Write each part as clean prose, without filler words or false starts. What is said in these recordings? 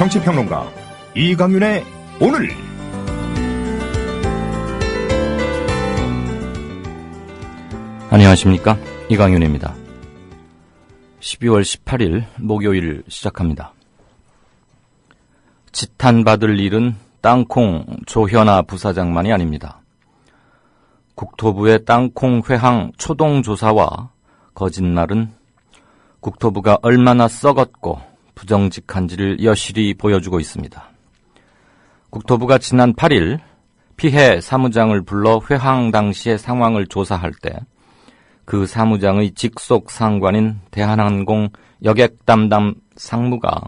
정치평론가 이강윤의 오늘. 안녕하십니까, 이강윤입니다. 12월 18일 목요일 시작합니다. 지탄받을 일은 땅콩 조현아 부사장만이 아닙니다. 국토부의 땅콩 회항 초동조사와 거짓말은 국토부가 얼마나 썩었고 부정직한지를 여실히 보여주고 있습니다. 국토부가 지난 8일 피해 사무장을 불러 회항 당시의 상황을 조사할 때 그 사무장의 직속 상관인 대한항공 여객 담당 상무가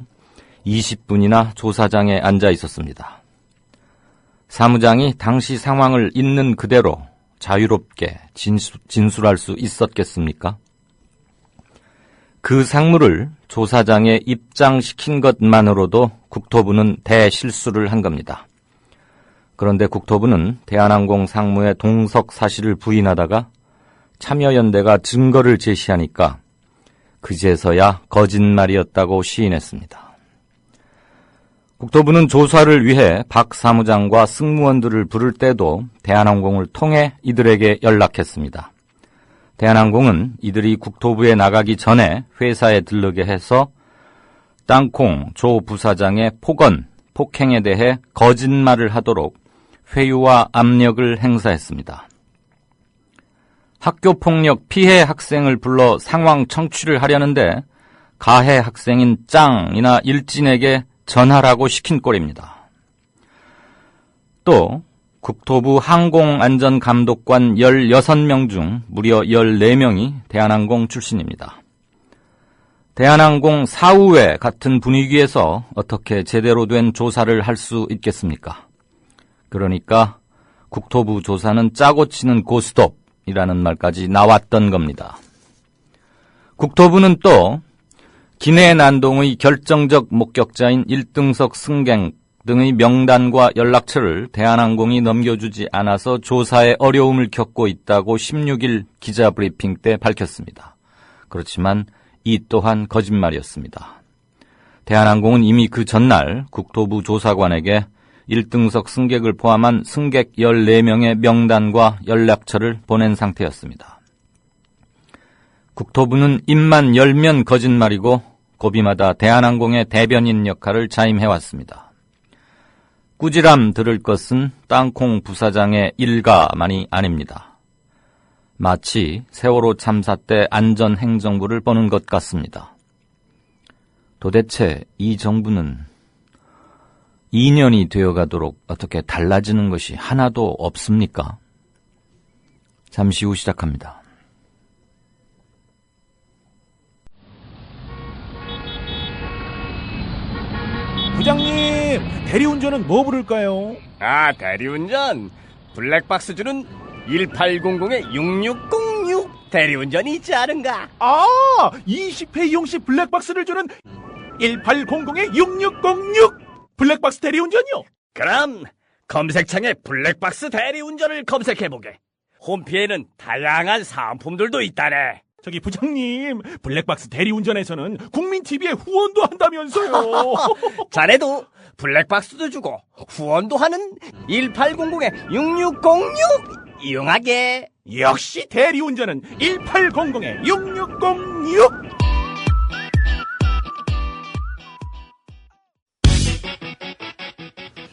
20분이나 조사장에 앉아 있었습니다. 사무장이 당시 상황을 있는 그대로 자유롭게 진술할 수 있었겠습니까? 그 상무를 조사장에 입장시킨 것만으로도 국토부는 대실수를 한 겁니다. 그런데 국토부는 대한항공 상무의 동석 사실을 부인하다가 참여연대가 증거를 제시하니까 그제서야 거짓말이었다고 시인했습니다. 국토부는 조사를 위해 박 사무장과 승무원들을 부를 때도 대한항공을 통해 이들에게 연락했습니다. 대한항공은 이들이 국토부에 나가기 전에 회사에 들르게 해서 땅콩 조 부사장의 폭행에 대해 거짓말을 하도록 회유와 압력을 행사했습니다. 학교폭력 피해 학생을 불러 상황 청취를 하려는데 가해 학생인 짱이나 일진에게 전화라고 시킨 꼴입니다. 또 국토부 항공안전감독관 16명 중 무려 14명이 대한항공 출신입니다. 대한항공 사후회 같은 분위기에서 어떻게 제대로 된 조사를 할 수 있겠습니까? 그러니까 국토부 조사는 짜고 치는 고스톱이라는 말까지 나왔던 겁니다. 국토부는 또 기내난동의 결정적 목격자인 1등석 승객 등의 명단과 연락처를 대한항공이 넘겨주지 않아서 조사에 어려움을 겪고 있다고 16일 기자브리핑 때 밝혔습니다. 그렇지만 이 또한 거짓말이었습니다. 대한항공은 이미 그 전날 국토부 조사관에게 1등석 승객을 포함한 승객 14명의 명단과 연락처를 보낸 상태였습니다. 국토부는 입만 열면 거짓말이고 고비마다 대한항공의 대변인 역할을 자임해왔습니다. 꾸지람 들을 것은 땅콩 부사장의 일가만이 아닙니다. 마치 세월호 참사 때 안전행정부를 보는 것 같습니다. 도대체 이 정부는 2년이 되어가도록 어떻게 달라지는 것이 하나도 없습니까? 잠시 후 시작합니다. 부장님, 대리운전은 뭐 부를까요? 대리운전 블랙박스 주는 1800-6606 대리운전이 있지 않은가? 20회 이용시 블랙박스를 주는 1800-6606 블랙박스 대리운전이요? 그럼 검색창에 블랙박스 대리운전을 검색해보게. 홈피에는 다양한 사은품들도 있다네. 저기 부장님, 블랙박스 대리운전에서는 국민TV에 후원도 한다면서요. 자네도 블랙박스도 주고 후원도 하는 1800-6606 이용하게. 역시 대리운전은 1800-6606.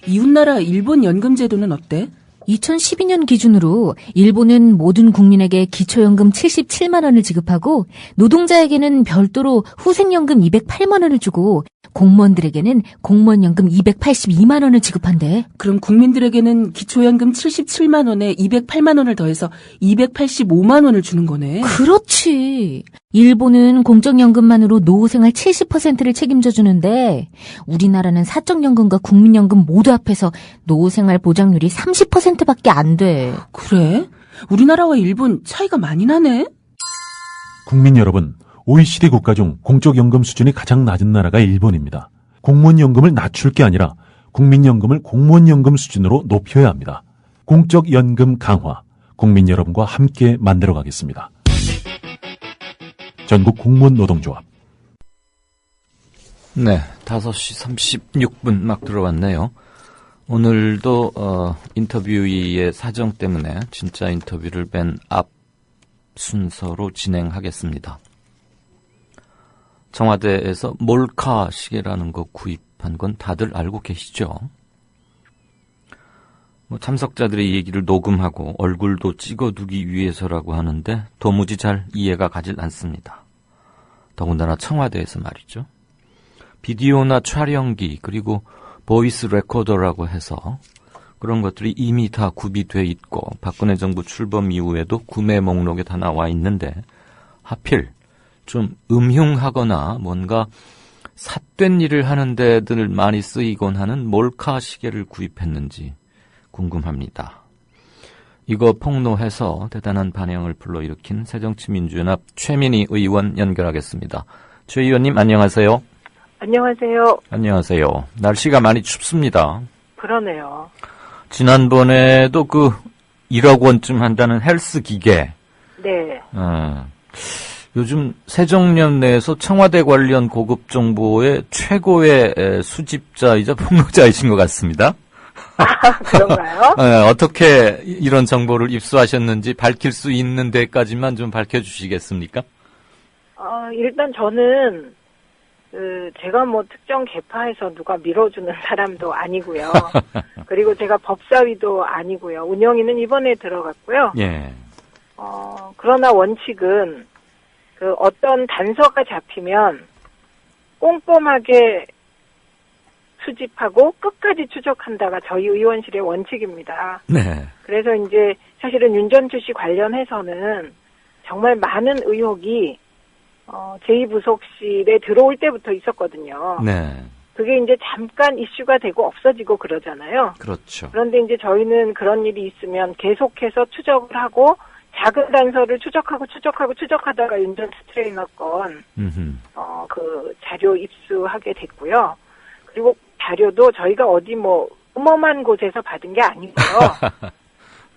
이웃나라 일본 연금제도는 어때? 2012년 기준으로 일본은 모든 국민에게 기초연금 77만 원을 지급하고 노동자에게는 별도로 후생연금 208만 원을 주고 공무원들에게는 공무원연금 282만 원을 지급한대. 그럼 국민들에게는 기초연금 77만 원에 208만 원을 더해서 285만 원을 주는 거네. 그렇지. 일본은 공적연금만으로 노후생활 70%를 책임져 주는데 우리나라는 사적연금과 국민연금 모두 합해서 노후생활 보장률이 30%밖에 안 돼. 그래? 우리나라와 일본 차이가 많이 나네? 국민 여러분, OECD 국가 중 공적연금 수준이 가장 낮은 나라가 일본입니다. 공무원연금을 낮출 게 아니라 국민연금을 공무원연금 수준으로 높여야 합니다. 공적연금 강화, 국민 여러분과 함께 만들어가겠습니다. 전국 공무원 노동조합. 네, 5시 36분 막 들어왔네요. 오늘도 인터뷰의 사정 때문에 진짜 인터뷰를 맨 앞 순서로 진행하겠습니다. 청와대에서 몰카 시계라는 거 구입한 건 다들 알고 계시죠? 참석자들의 얘기를 녹음하고 얼굴도 찍어두기 위해서라고 하는데 도무지 잘 이해가 가질 않습니다. 더군다나 청와대에서 말이죠. 비디오나 촬영기 그리고 보이스 레코더라고 해서 그런 것들이 이미 다 구비돼 있고 박근혜 정부 출범 이후에도 구매 목록에 다 나와 있는데 하필 좀 음흉하거나 뭔가 삿된 일을 하는 데들 많이 쓰이곤 하는 몰카 시계를 구입했는지 궁금합니다. 이거 폭로해서 대단한 반향을 불러일으킨 새정치민주연합 최민희 의원 연결하겠습니다. 최 의원님 안녕하세요. 안녕하세요. 안녕하세요. 날씨가 많이 춥습니다. 그러네요. 지난번에도 1억 원쯤 한다는 헬스 기계. 네. 요즘 세종련 내에서 청와대 관련 고급 정보의 최고의 수집자이자 폭로자이신 것 같습니다. 그런가요? 어떻게 이런 정보를 입수하셨는지 밝힐 수 있는 데까지만 좀 밝혀주시겠습니까? 일단 저는 제가 특정 계파에서 누가 밀어주는 사람도 아니고요. 그리고 제가 법사위도 아니고요. 운영위는 이번에 들어갔고요. 예. 그러나 원칙은 어떤 단서가 잡히면 꼼꼼하게 수집하고 끝까지 추적한다가 저희 의원실의 원칙입니다. 네. 그래서 이제 사실은 윤전추 씨 관련해서는 정말 많은 의혹이 제2부속실에 들어올 때부터 있었거든요. 네. 그게 이제 잠깐 이슈가 되고 없어지고 그러잖아요. 그렇죠. 그런데 이제 저희는 그런 일이 있으면 계속해서 추적을 하고 작은 단서를 추적하다가 윤전추 트레이너 건 그 자료 입수하게 됐고요. 그리고 자료도 저희가 어디 음험한 곳에서 받은 게 아니고요.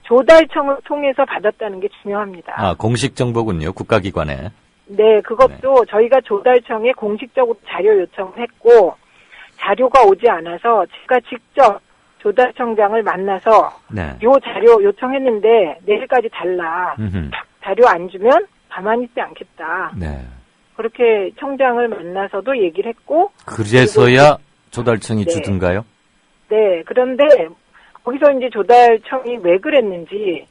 조달청을 통해서 받았다는 게 중요합니다. 공식 정보군요. 국가기관에. 네, 그것도 저희가 조달청에 공식적으로 자료 요청을 했고 자료가 오지 않아서 제가 직접 조달청장을 만나서 요 자료 요청했는데 내일까지 달라. 자료 안 주면 가만히 있지 않겠다. 네. 그렇게 청장을 만나서도 얘기를 했고 그래서야 조달청이 주든가요? 네, 그런데 거기서 이제 조달청이 왜 그랬는지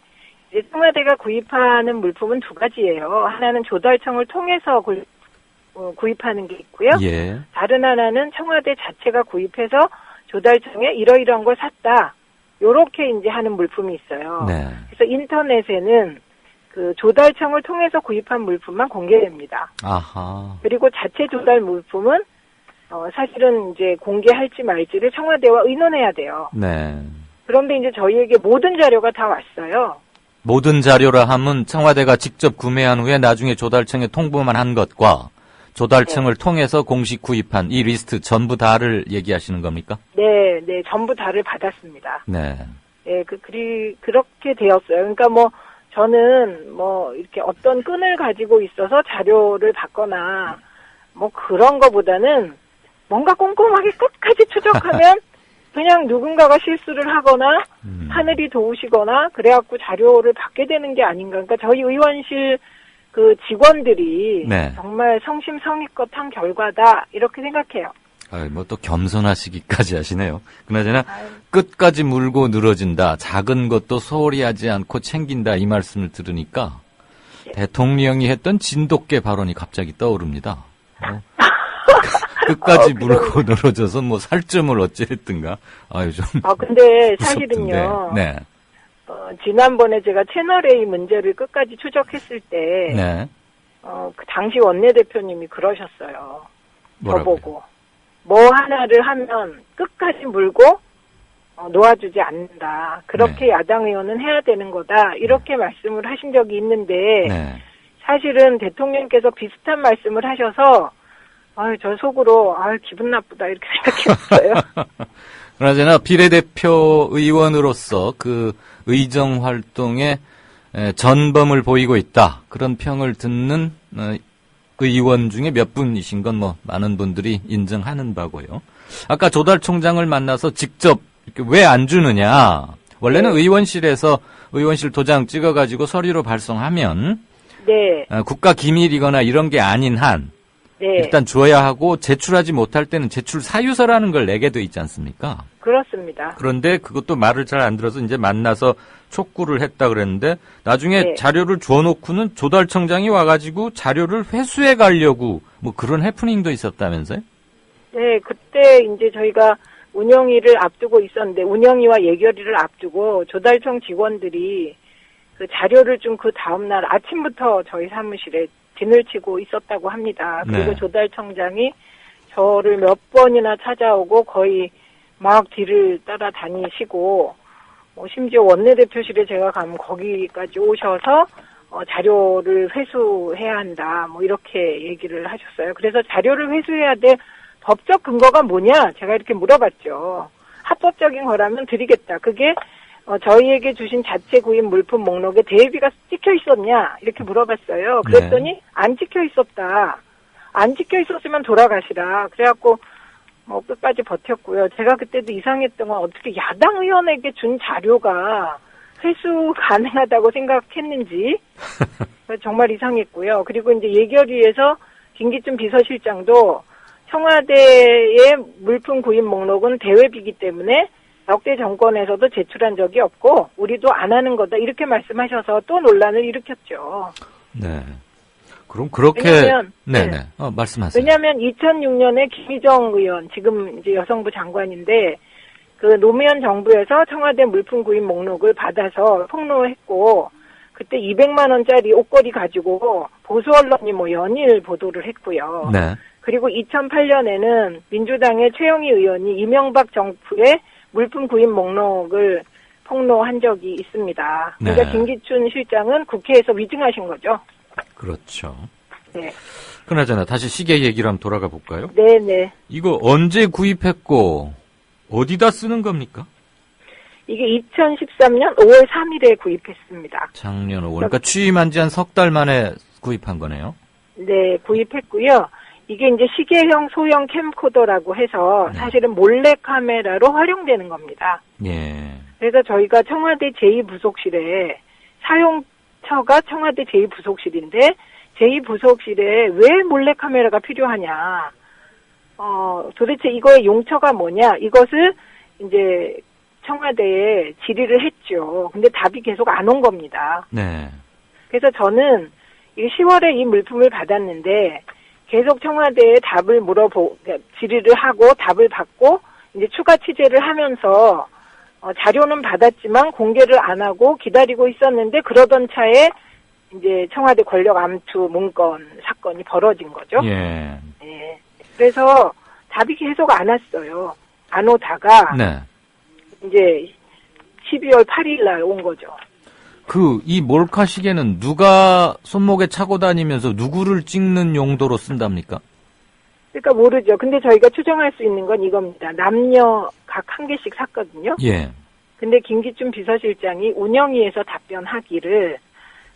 이제 청와대가 구입하는 물품은 두 가지예요. 하나는 조달청을 통해서 구입하는 게 있고요. 예. 다른 하나는 청와대 자체가 구입해서 조달청에 이러이러한 걸 샀다. 요렇게 이제 하는 물품이 있어요. 네. 그래서 인터넷에는 조달청을 통해서 구입한 물품만 공개됩니다. 아하. 그리고 자체 조달 물품은 사실은 이제 공개할지 말지를 청와대와 의논해야 돼요. 네. 그런데 이제 저희에게 모든 자료가 다 왔어요. 모든 자료라 함은 청와대가 직접 구매한 후에 나중에 조달청에 통보만 한 것과 조달청을 통해서 공식 구입한 이 리스트 전부 다를 얘기하시는 겁니까? 네, 전부 다를 받았습니다. 네. 네, 그렇게 되었어요. 그러니까 저는 이렇게 어떤 끈을 가지고 있어서 자료를 받거나 그런 거보다는 뭔가 꼼꼼하게 끝까지 추적하면 그냥 누군가가 실수를 하거나 하늘이 도우시거나 그래갖고 자료를 받게 되는 게 아닌가. 그러니까 저희 의원실 직원들이 정말 성심성의껏 한 결과다 이렇게 생각해요. 또 겸손하시기까지 하시네요. 그나저나 끝까지 물고 늘어진다. 작은 것도 소홀히 하지 않고 챙긴다. 이 말씀을 들으니까 대통령이 했던 진돗개 발언이 갑자기 떠오릅니다. 끝까지 물고 늘어져서 살점을 어찌했든가. 근데 사실은요. 네. 지난번에 제가 채널A 문제를 끝까지 추적했을 때, 네. 그 당시 원내대표님이 그러셨어요. 뭐라고요? 저보고. 하나를 하면 끝까지 물고, 놓아주지 않는다. 그렇게 야당 의원은 해야 되는 거다. 이렇게 말씀을 하신 적이 있는데, 사실은 대통령께서 비슷한 말씀을 하셔서, 저 속으로, 기분 나쁘다. 이렇게 생각했어요. 그러나 비례대표 의원으로서 의정 활동에 전범을 보이고 있다. 그런 평을 듣는 의원 중에 몇 분이신 건 뭐 많은 분들이 인정하는 바고요. 아까 조달 총장을 만나서 직접 왜 안 주느냐. 원래는 네. 의원실에서 의원실 도장 찍어가지고 서류로 발송하면 네. 국가 기밀이거나 이런 게 아닌 한 네. 일단 줘야 하고 제출하지 못할 때는 제출 사유서라는 걸 내게 돼 있지 않습니까? 그렇습니다. 그런데 그것도 말을 잘 안 들어서 이제 만나서 촉구를 했다 그랬는데 나중에 네. 자료를 줘놓고는 조달청장이 와가지고 자료를 회수해 가려고 뭐 그런 해프닝도 있었다면서요? 네, 그때 이제 저희가 운영위를 앞두고 있었는데 운영위와 예결위를 앞두고 조달청 직원들이 그 자료를 좀 그 다음날 아침부터 저희 사무실에 진을 치고 있었다고 합니다. 그리고 네. 조달청장이 저를 몇 번이나 찾아오고 거의 막 뒤를 따라다니시고 심지어 원내대표실에 제가 가면 거기까지 오셔서 자료를 회수해야 한다 뭐 이렇게 얘기를 하셨어요. 그래서 자료를 회수해야 될 법적 근거가 뭐냐 제가 이렇게 물어봤죠. 합법적인 거라면 드리겠다. 그게 저희에게 주신 자체 구입 물품 목록에 대비가 찍혀 있었냐 이렇게 물어봤어요. 그랬더니 네. 안 찍혀 있었다. 안 찍혀 있었으면 돌아가시라. 그래갖고 뭐 끝까지 버텼고요. 제가 그때도 이상했던 건 어떻게 야당 의원에게 준 자료가 회수 가능하다고 생각했는지 정말 이상했고요. 그리고 이제 예결위에서 김기춘 비서실장도 청와대의 물품 구입 목록은 대외비기 때문에 역대 정권에서도 제출한 적이 없고 우리도 안 하는 거다 이렇게 말씀하셔서 또 논란을 일으켰죠. 네. 그럼 그렇게 왜냐면, 네네. 말씀하세요. 왜냐하면 2006년에 김희정 의원 지금 이제 여성부 장관인데 그 노무현 정부에서 청와대 물품 구입 목록을 받아서 폭로했고 그때 200만 원짜리 옷걸이 가지고 보수 언론이 뭐 연일 보도를 했고요. 네. 그리고 2008년에는 민주당의 최영희 의원이 이명박 정부의 물품 구입 목록을 폭로한 적이 있습니다. 그러니까 네. 김기춘 실장은 국회에서 위증하신 거죠. 그렇죠. 네. 그나저나 다시 시계 얘기로 한번 돌아가 볼까요? 네네. 이거 언제 구입했고 어디다 쓰는 겁니까? 이게 2013년 5월 3일에 구입했습니다. 작년 5월. 그러니까 취임한 지 한 석 달 만에 구입한 거네요. 네, 구입했고요. 이게 이제 시계형 소형 캠코더라고 해서 네. 사실은 몰래카메라로 활용되는 겁니다. 예. 그래서 저희가 청와대 제2부속실에 사용처가 청와대 제2부속실인데 제2부속실에 왜 몰래카메라가 필요하냐. 도대체 이거의 용처가 뭐냐. 이것을 이제 청와대에 질의를 했죠. 근데 답이 계속 안 온 겁니다. 네. 그래서 저는 10월에 이 물품을 받았는데 계속 청와대에 답을 질의를 하고 답을 받고 이제 추가 취재를 하면서 자료는 받았지만 공개를 안 하고 기다리고 있었는데 그러던 차에 이제 청와대 권력 암투 문건 사건이 벌어진 거죠. 예. 네. 그래서 답이 계속 안 왔어요. 안 오다가 네. 이제 12월 8일 날 온 거죠. 이 몰카 시계는 누가 손목에 차고 다니면서 누구를 찍는 용도로 쓴답니까? 그러니까 모르죠. 근데 저희가 추정할 수 있는 건 이겁니다. 남녀 각 한 개씩 샀거든요. 예. 근데 김기춘 비서실장이 운영위에서 답변하기를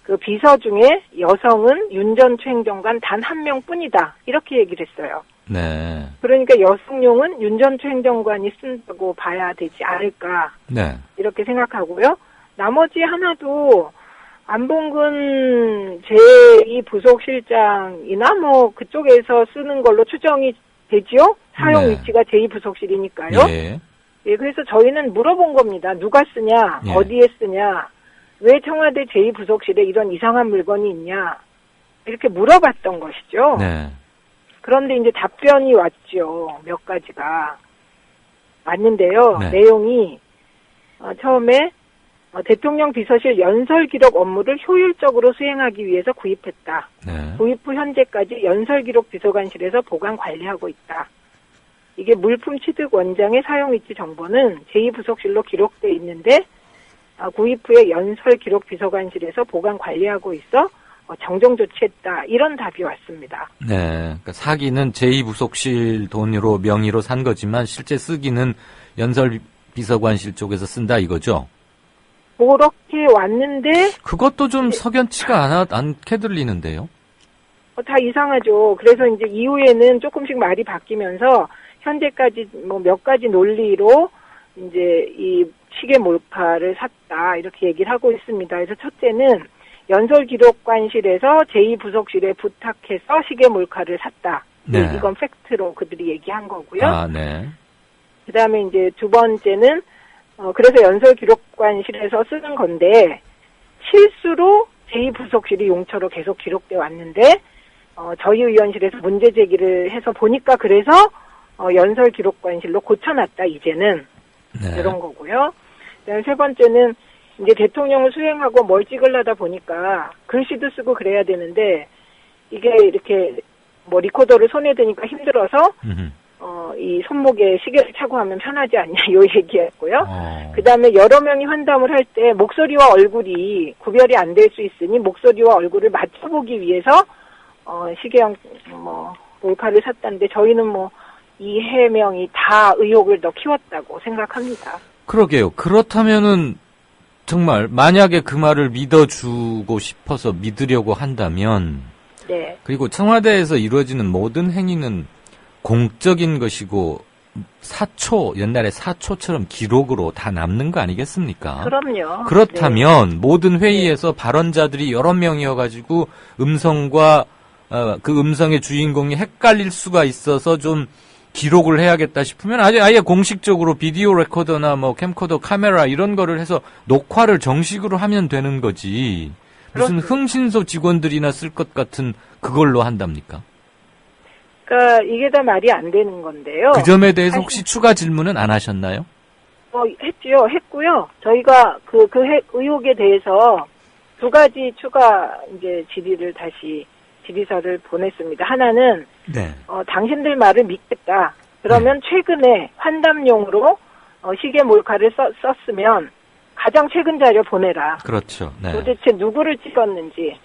그 비서 중에 여성은 윤 전 추행정관 단 한 명뿐이다. 이렇게 얘기를 했어요. 네. 그러니까 여성용은 윤 전 추행정관이 쓴다고 봐야 되지 않을까. 네. 이렇게 생각하고요. 나머지 하나도 안봉근 제2부속실장이나 뭐 그쪽에서 쓰는 걸로 추정이 되지요? 사용 네. 위치가 제2부속실이니까요. 예. 예, 그래서 저희는 물어본 겁니다. 누가 쓰냐? 예. 어디에 쓰냐? 왜 청와대 제2부속실에 이런 이상한 물건이 있냐? 이렇게 물어봤던 것이죠. 네. 그런데 이제 답변이 왔죠. 몇 가지가. 왔는데요. 네. 내용이 처음에 대통령 비서실 연설 기록 업무를 효율적으로 수행하기 위해서 구입했다. 네. 구입 후 현재까지 연설 기록 비서관실에서 보관 관리하고 있다. 이게 물품 취득 원장의 사용 위치 정보는 제2부속실로 기록돼 있는데 구입 후에 연설 기록 비서관실에서 보관 관리하고 있어 정정 조치했다. 이런 답이 왔습니다. 네. 그러니까 사기는 제2부속실 돈으로 명의로 산 거지만 실제 쓰기는 연설 비서관실 쪽에서 쓴다 이거죠? 그렇게 왔는데 그것도 좀 석연치가 않게 들리는데요. 다 이상하죠. 그래서 이제 이후에는 조금씩 말이 바뀌면서 현재까지 뭐 몇 가지 논리로 이제 이 시계 몰카를 샀다 이렇게 얘기를 하고 있습니다. 그래서 첫째는 연설기록관실에서 제2부속실에 부탁해서 시계 몰카를 샀다. 네. 이건 팩트로 그들이 얘기한 거고요. 아, 네. 그다음에 이제 두 번째는 그래서 연설기록관실에서 쓰는 건데 실수로 제2부속실이 용처로 계속 기록돼 왔는데 저희 의원실에서 문제 제기를 해서 보니까 그래서 연설기록관실로 고쳐놨다 이제는 네. 이런 거고요. 그다음에 세 번째는 이제 대통령을 수행하고 뭘 찍으려다 보니까 글씨도 쓰고 그래야 되는데 이게 이렇게 뭐 리코더를 손에 드니까 힘들어서 이 손목에 시계를 차고 하면 편하지 않냐 요 얘기했고요. 그다음에 여러 명이 환담을 할 때 목소리와 얼굴이 구별이 안 될 수 있으니 목소리와 얼굴을 맞춰보기 위해서 시계형 뭐 몰카를 샀다는데 저희는 뭐 이 해명이 다 의혹을 더 키웠다고 생각합니다. 그러게요. 그렇다면은 정말 만약에 그 말을 믿어주고 싶어서 믿으려고 한다면 네. 그리고 청와대에서 이루어지는 모든 행위는 공적인 것이고 옛날에 사초처럼 기록으로 다 남는 거 아니겠습니까? 그럼요. 그렇다면 모든 회의에서 발언자들이 여러 명이어가지고 음성과 그 음성의 주인공이 헷갈릴 수가 있어서 좀 기록을 해야겠다 싶으면 아예 공식적으로 비디오 레코더나 뭐 캠코더 카메라 이런 거를 해서 녹화를 정식으로 하면 되는 거지. 무슨 그렇습니다. 흥신소 직원들이나 쓸 것 같은 그걸로 한답니까? 그러니까 이게 다 말이 안 되는 건데요. 그 점에 대해서 혹시 추가 질문은 안 하셨나요? 했고요. 저희가 그 의혹에 대해서 두 가지 추가 이제 질의서를 보냈습니다. 하나는 네. 당신들 말을 믿겠다. 그러면 최근에 환담용으로 시계 몰카를 썼으면 가장 최근 자료 보내라. 그렇죠. 네. 도대체 누구를 찍었는지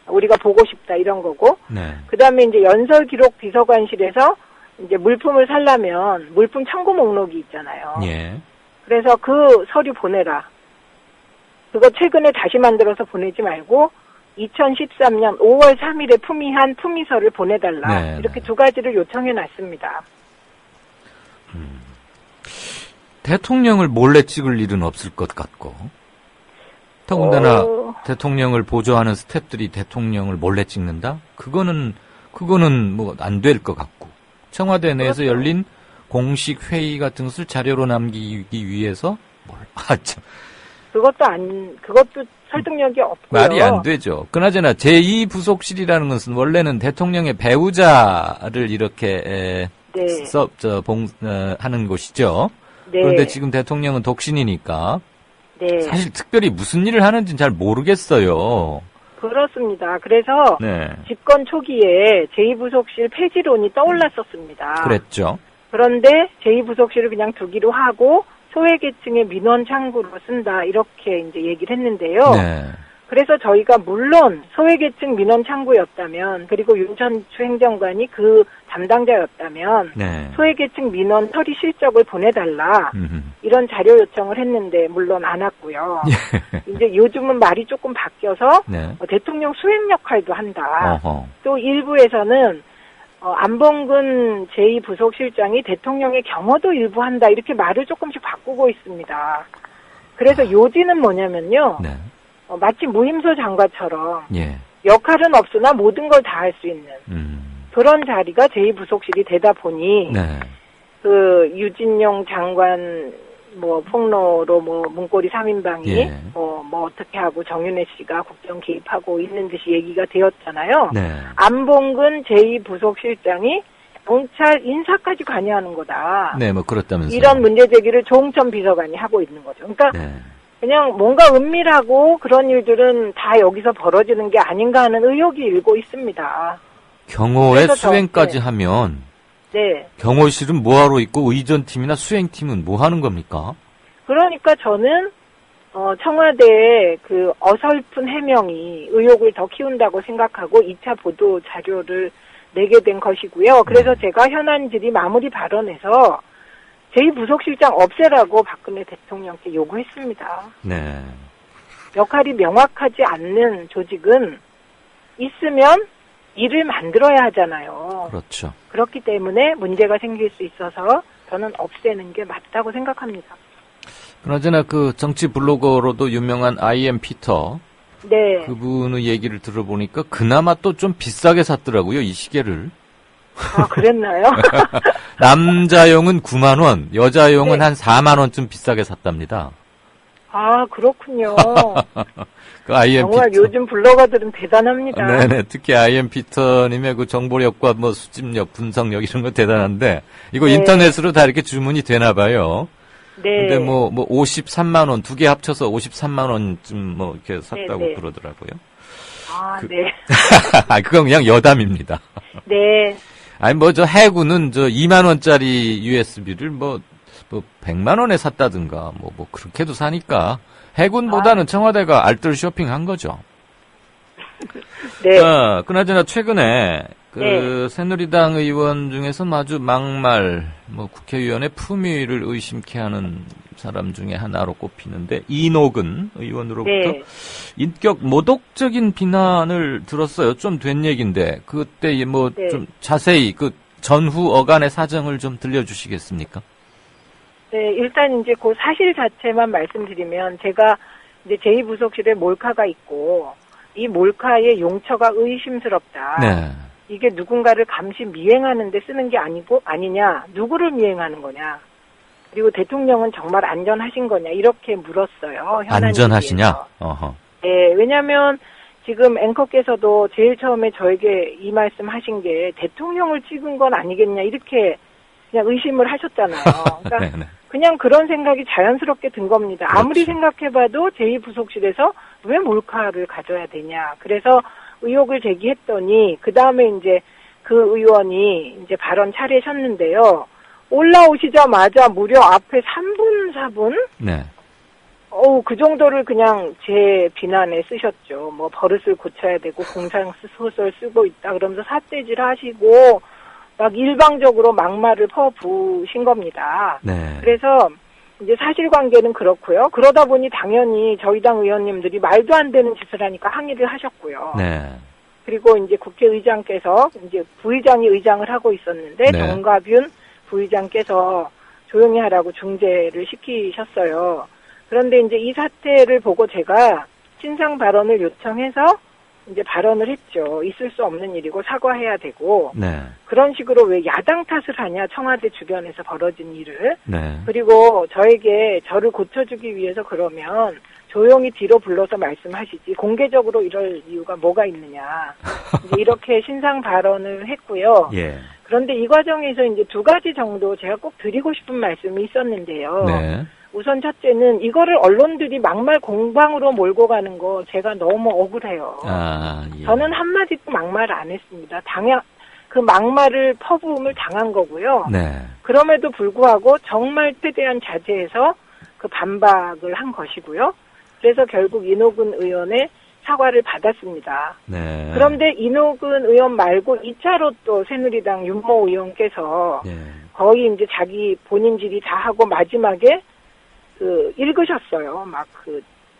우리가 보고 싶다 이런 거고. 네. 그다음에 이제 연설기록 비서관실에서 이제 물품을 살려면 물품 창고 목록이 있잖아요. 예. 그래서 그 서류 보내라. 그거 최근에 다시 만들어서 보내지 말고 2013년 5월 3일에 품위한 품위서를 보내달라. 네, 이렇게 네. 두 가지를 요청해놨습니다. 대통령을 몰래 찍을 일은 없을 것 같고 더군다나 대통령을 보조하는 스태프들이 대통령을 몰래 찍는다? 그거는 뭐 안 될 것 같고 청와대 내에서 그렇죠. 열린 공식 회의 같은 것을 자료로 남기기 위해서 참. 그것도 설득력이 없고요. 말이 안 되죠. 그나저나 제2부속실이라는 것은 원래는 대통령의 배우자를 이렇게 네. 하는 곳이죠. 네. 그런데 지금 대통령은 독신이니까 네. 사실 특별히 무슨 일을 하는지는 잘 모르겠어요. 그렇습니다. 그래서 네. 집권 초기에 제2부속실 폐지론이 떠올랐었습니다. 그랬죠. 그런데 제2부속실을 그냥 두기로 하고 소외계층의 민원 창구로 쓴다 이렇게 이제 얘기를 했는데요. 네. 그래서 저희가 물론 소외계층 민원 창구였다면 그리고 윤천추 행정관이 그 담당자였다면 네. 소외계층 민원 처리 실적을 보내달라 이런 자료 요청을 했는데 물론 안 왔고요. 이제 요즘은 말이 조금 바뀌어서 네. 대통령 수행 역할도 한다. 어허. 또 일부에서는 안봉근 제2부속실장이 대통령의 경호도 일부 한다 이렇게 말을 조금씩 바꾸고 있습니다. 그래서 요지는 뭐냐면요. 네. 마치 무임소 장관처럼 예. 역할은 없으나 모든 걸 다 할 수 있는 그런 자리가 제2부속실이 되다 보니 네. 그 유진용 장관 뭐 폭로로 뭐 문고리 3인방이 예. 뭐 어떻게 하고 정윤회 씨가 국정 개입하고 있는 듯이 얘기가 되었잖아요. 네. 안봉근 제2부속실장이 경찰 인사까지 관여하는 거다. 네, 뭐 그렇다면서요. 이런 문제 제기를 조홍천 비서관이 하고 있는 거죠. 그러니까 네. 그냥 뭔가 은밀하고 그런 일들은 다 여기서 벌어지는 게 아닌가 하는 의혹이 일고 있습니다. 경호의 그래서 수행까지 하면 네. 경호실은 뭐하러 있고 의전팀이나 수행팀은 뭐 하는 겁니까? 그러니까 저는 청와대의 그 어설픈 해명이 의혹을 더 키운다고 생각하고 2차 보도 자료를 내게 된 것이고요. 그래서 제가 현안 질의 마무리 발언에서 제2부속실장 없애라고 박근혜 대통령께 요구했습니다. 일을 만들어야 하잖아요. 그렇죠. 그렇기 때문에 문제가 생길 수 있어서 저는 없애는 게 맞다고 생각합니다. 그나저나 그 정치 블로거로도 유명한 I.M. 피터 네. 그분의 얘기를 들어보니까 그나마 또 좀 비싸게 샀더라고요, 이 시계를. 아, 그랬나요? 남자용은 9만 원, 여자용은 네. 한 4만 원쯤 비싸게 샀답니다. 아, 그렇군요. 그 I.M. 정말 피터. 요즘 블로거들은 대단합니다. 네네. 특히 I.M. 피터님의 그 정보력과 뭐 수집력, 분석력 이런 거 대단한데 이거 네. 인터넷으로 다 이렇게 주문이 되나 봐요. 네. 근데 뭐 53만 원, 두 개 합쳐서 53만 원쯤 뭐 이렇게 샀다고 네. 그러더라고요. 아, 네. 아, 그건 그냥 여담입니다. 네. 아니 뭐 저 해군은 저 2만 원짜리 USB를 뭐 100만 원에 샀다든가 뭐 그렇게도 사니까 해군보다는 청와대가 알뜰 쇼핑한 거죠. 네. 그나저나 최근에 그 네. 새누리당 의원 중에서 아주 막말 국회의원의 품위를 의심케 하는 사람 중에 하나로 꼽히는데 이노근 의원으로부터 네. 인격 모독적인 비난을 들었어요. 좀 된 얘기인데 그때 뭐 좀 네. 자세히 그 전후 어간의 사정을 좀 들려주시겠습니까? 네, 일단 이제 그 사실 자체만 말씀드리면 제가 이제 제2부속실에 몰카가 있고 이 몰카의 용처가 의심스럽다. 네. 이게 누군가를 감시 미행하는데 쓰는 게 아니냐, 누구를 미행하는 거냐, 그리고 대통령은 정말 안전하신 거냐 이렇게 물었어요. 안전하시냐? 어허. 네, 왜냐하면 지금 앵커께서도 제일 처음에 저에게 이 말씀하신 게 대통령을 찍은 건 아니겠냐 이렇게 그냥 의심을 하셨잖아요. 그러니까 네네. 그냥 그런 생각이 자연스럽게 든 겁니다. 그렇죠. 아무리 생각해봐도 제2부속실에서 왜 몰카를 가져야 되냐. 그래서 의혹을 제기했더니 그 다음에 이제 그 의원이 이제 발언 차례셨는데요. 올라오시자마자 무려 앞에 3분, 4분? 네. 그 정도를 그냥 제 비난에 쓰셨죠. 뭐 버릇을 고쳐야 되고 공상소설 쓰고 있다 그러면서 삿대질 하시고 막 일방적으로 막말을 퍼부으신 겁니다. 네. 그래서 이제 사실관계는 그렇고요. 그러다 보니 당연히 저희 당 의원님들이 말도 안 되는 짓을 하니까 항의를 하셨고요. 네. 그리고 이제 국회의장께서 이제 부의장이 의장을 하고 있었는데 네. 정가균 부의장께서 조용히 하라고 중재를 시키셨어요. 그런데 이제 이 사태를 보고 제가 신상 발언을 요청해서 이제 발언을 했죠. 있을 수 없는 일이고 사과해야 되고 네. 그런 식으로 왜 야당 탓을 하냐 청와대 주변에서 벌어진 일을. 네. 그리고 저를 고쳐주기 위해서 그러면 조용히 뒤로 불러서 말씀하시지 공개적으로 이럴 이유가 뭐가 있느냐. 이제 이렇게 신상 발언을 했고요. 예. 그런데 이 과정에서 이제 두 가지 정도 제가 꼭 드리고 싶은 말씀이 있었는데요. 네. 우선 첫째는 이거를 언론들이 막말 공방으로 몰고 가는 거 제가 너무 억울해요. 아, 예. 저는 한마디도 막말 안 했습니다. 그 막말을 퍼부음을 당한 거고요. 네. 그럼에도 불구하고 정말 최대한 자제해서 그 반박을 한 것이고요. 그래서 결국 이노근 의원의 사과를 받았습니다. 네. 그런데 이노근 의원 말고 2차로 또 새누리당 윤모 의원께서 예. 거의 이제 자기 본인 질의 다 하고 마지막에 읽으셨어요. 막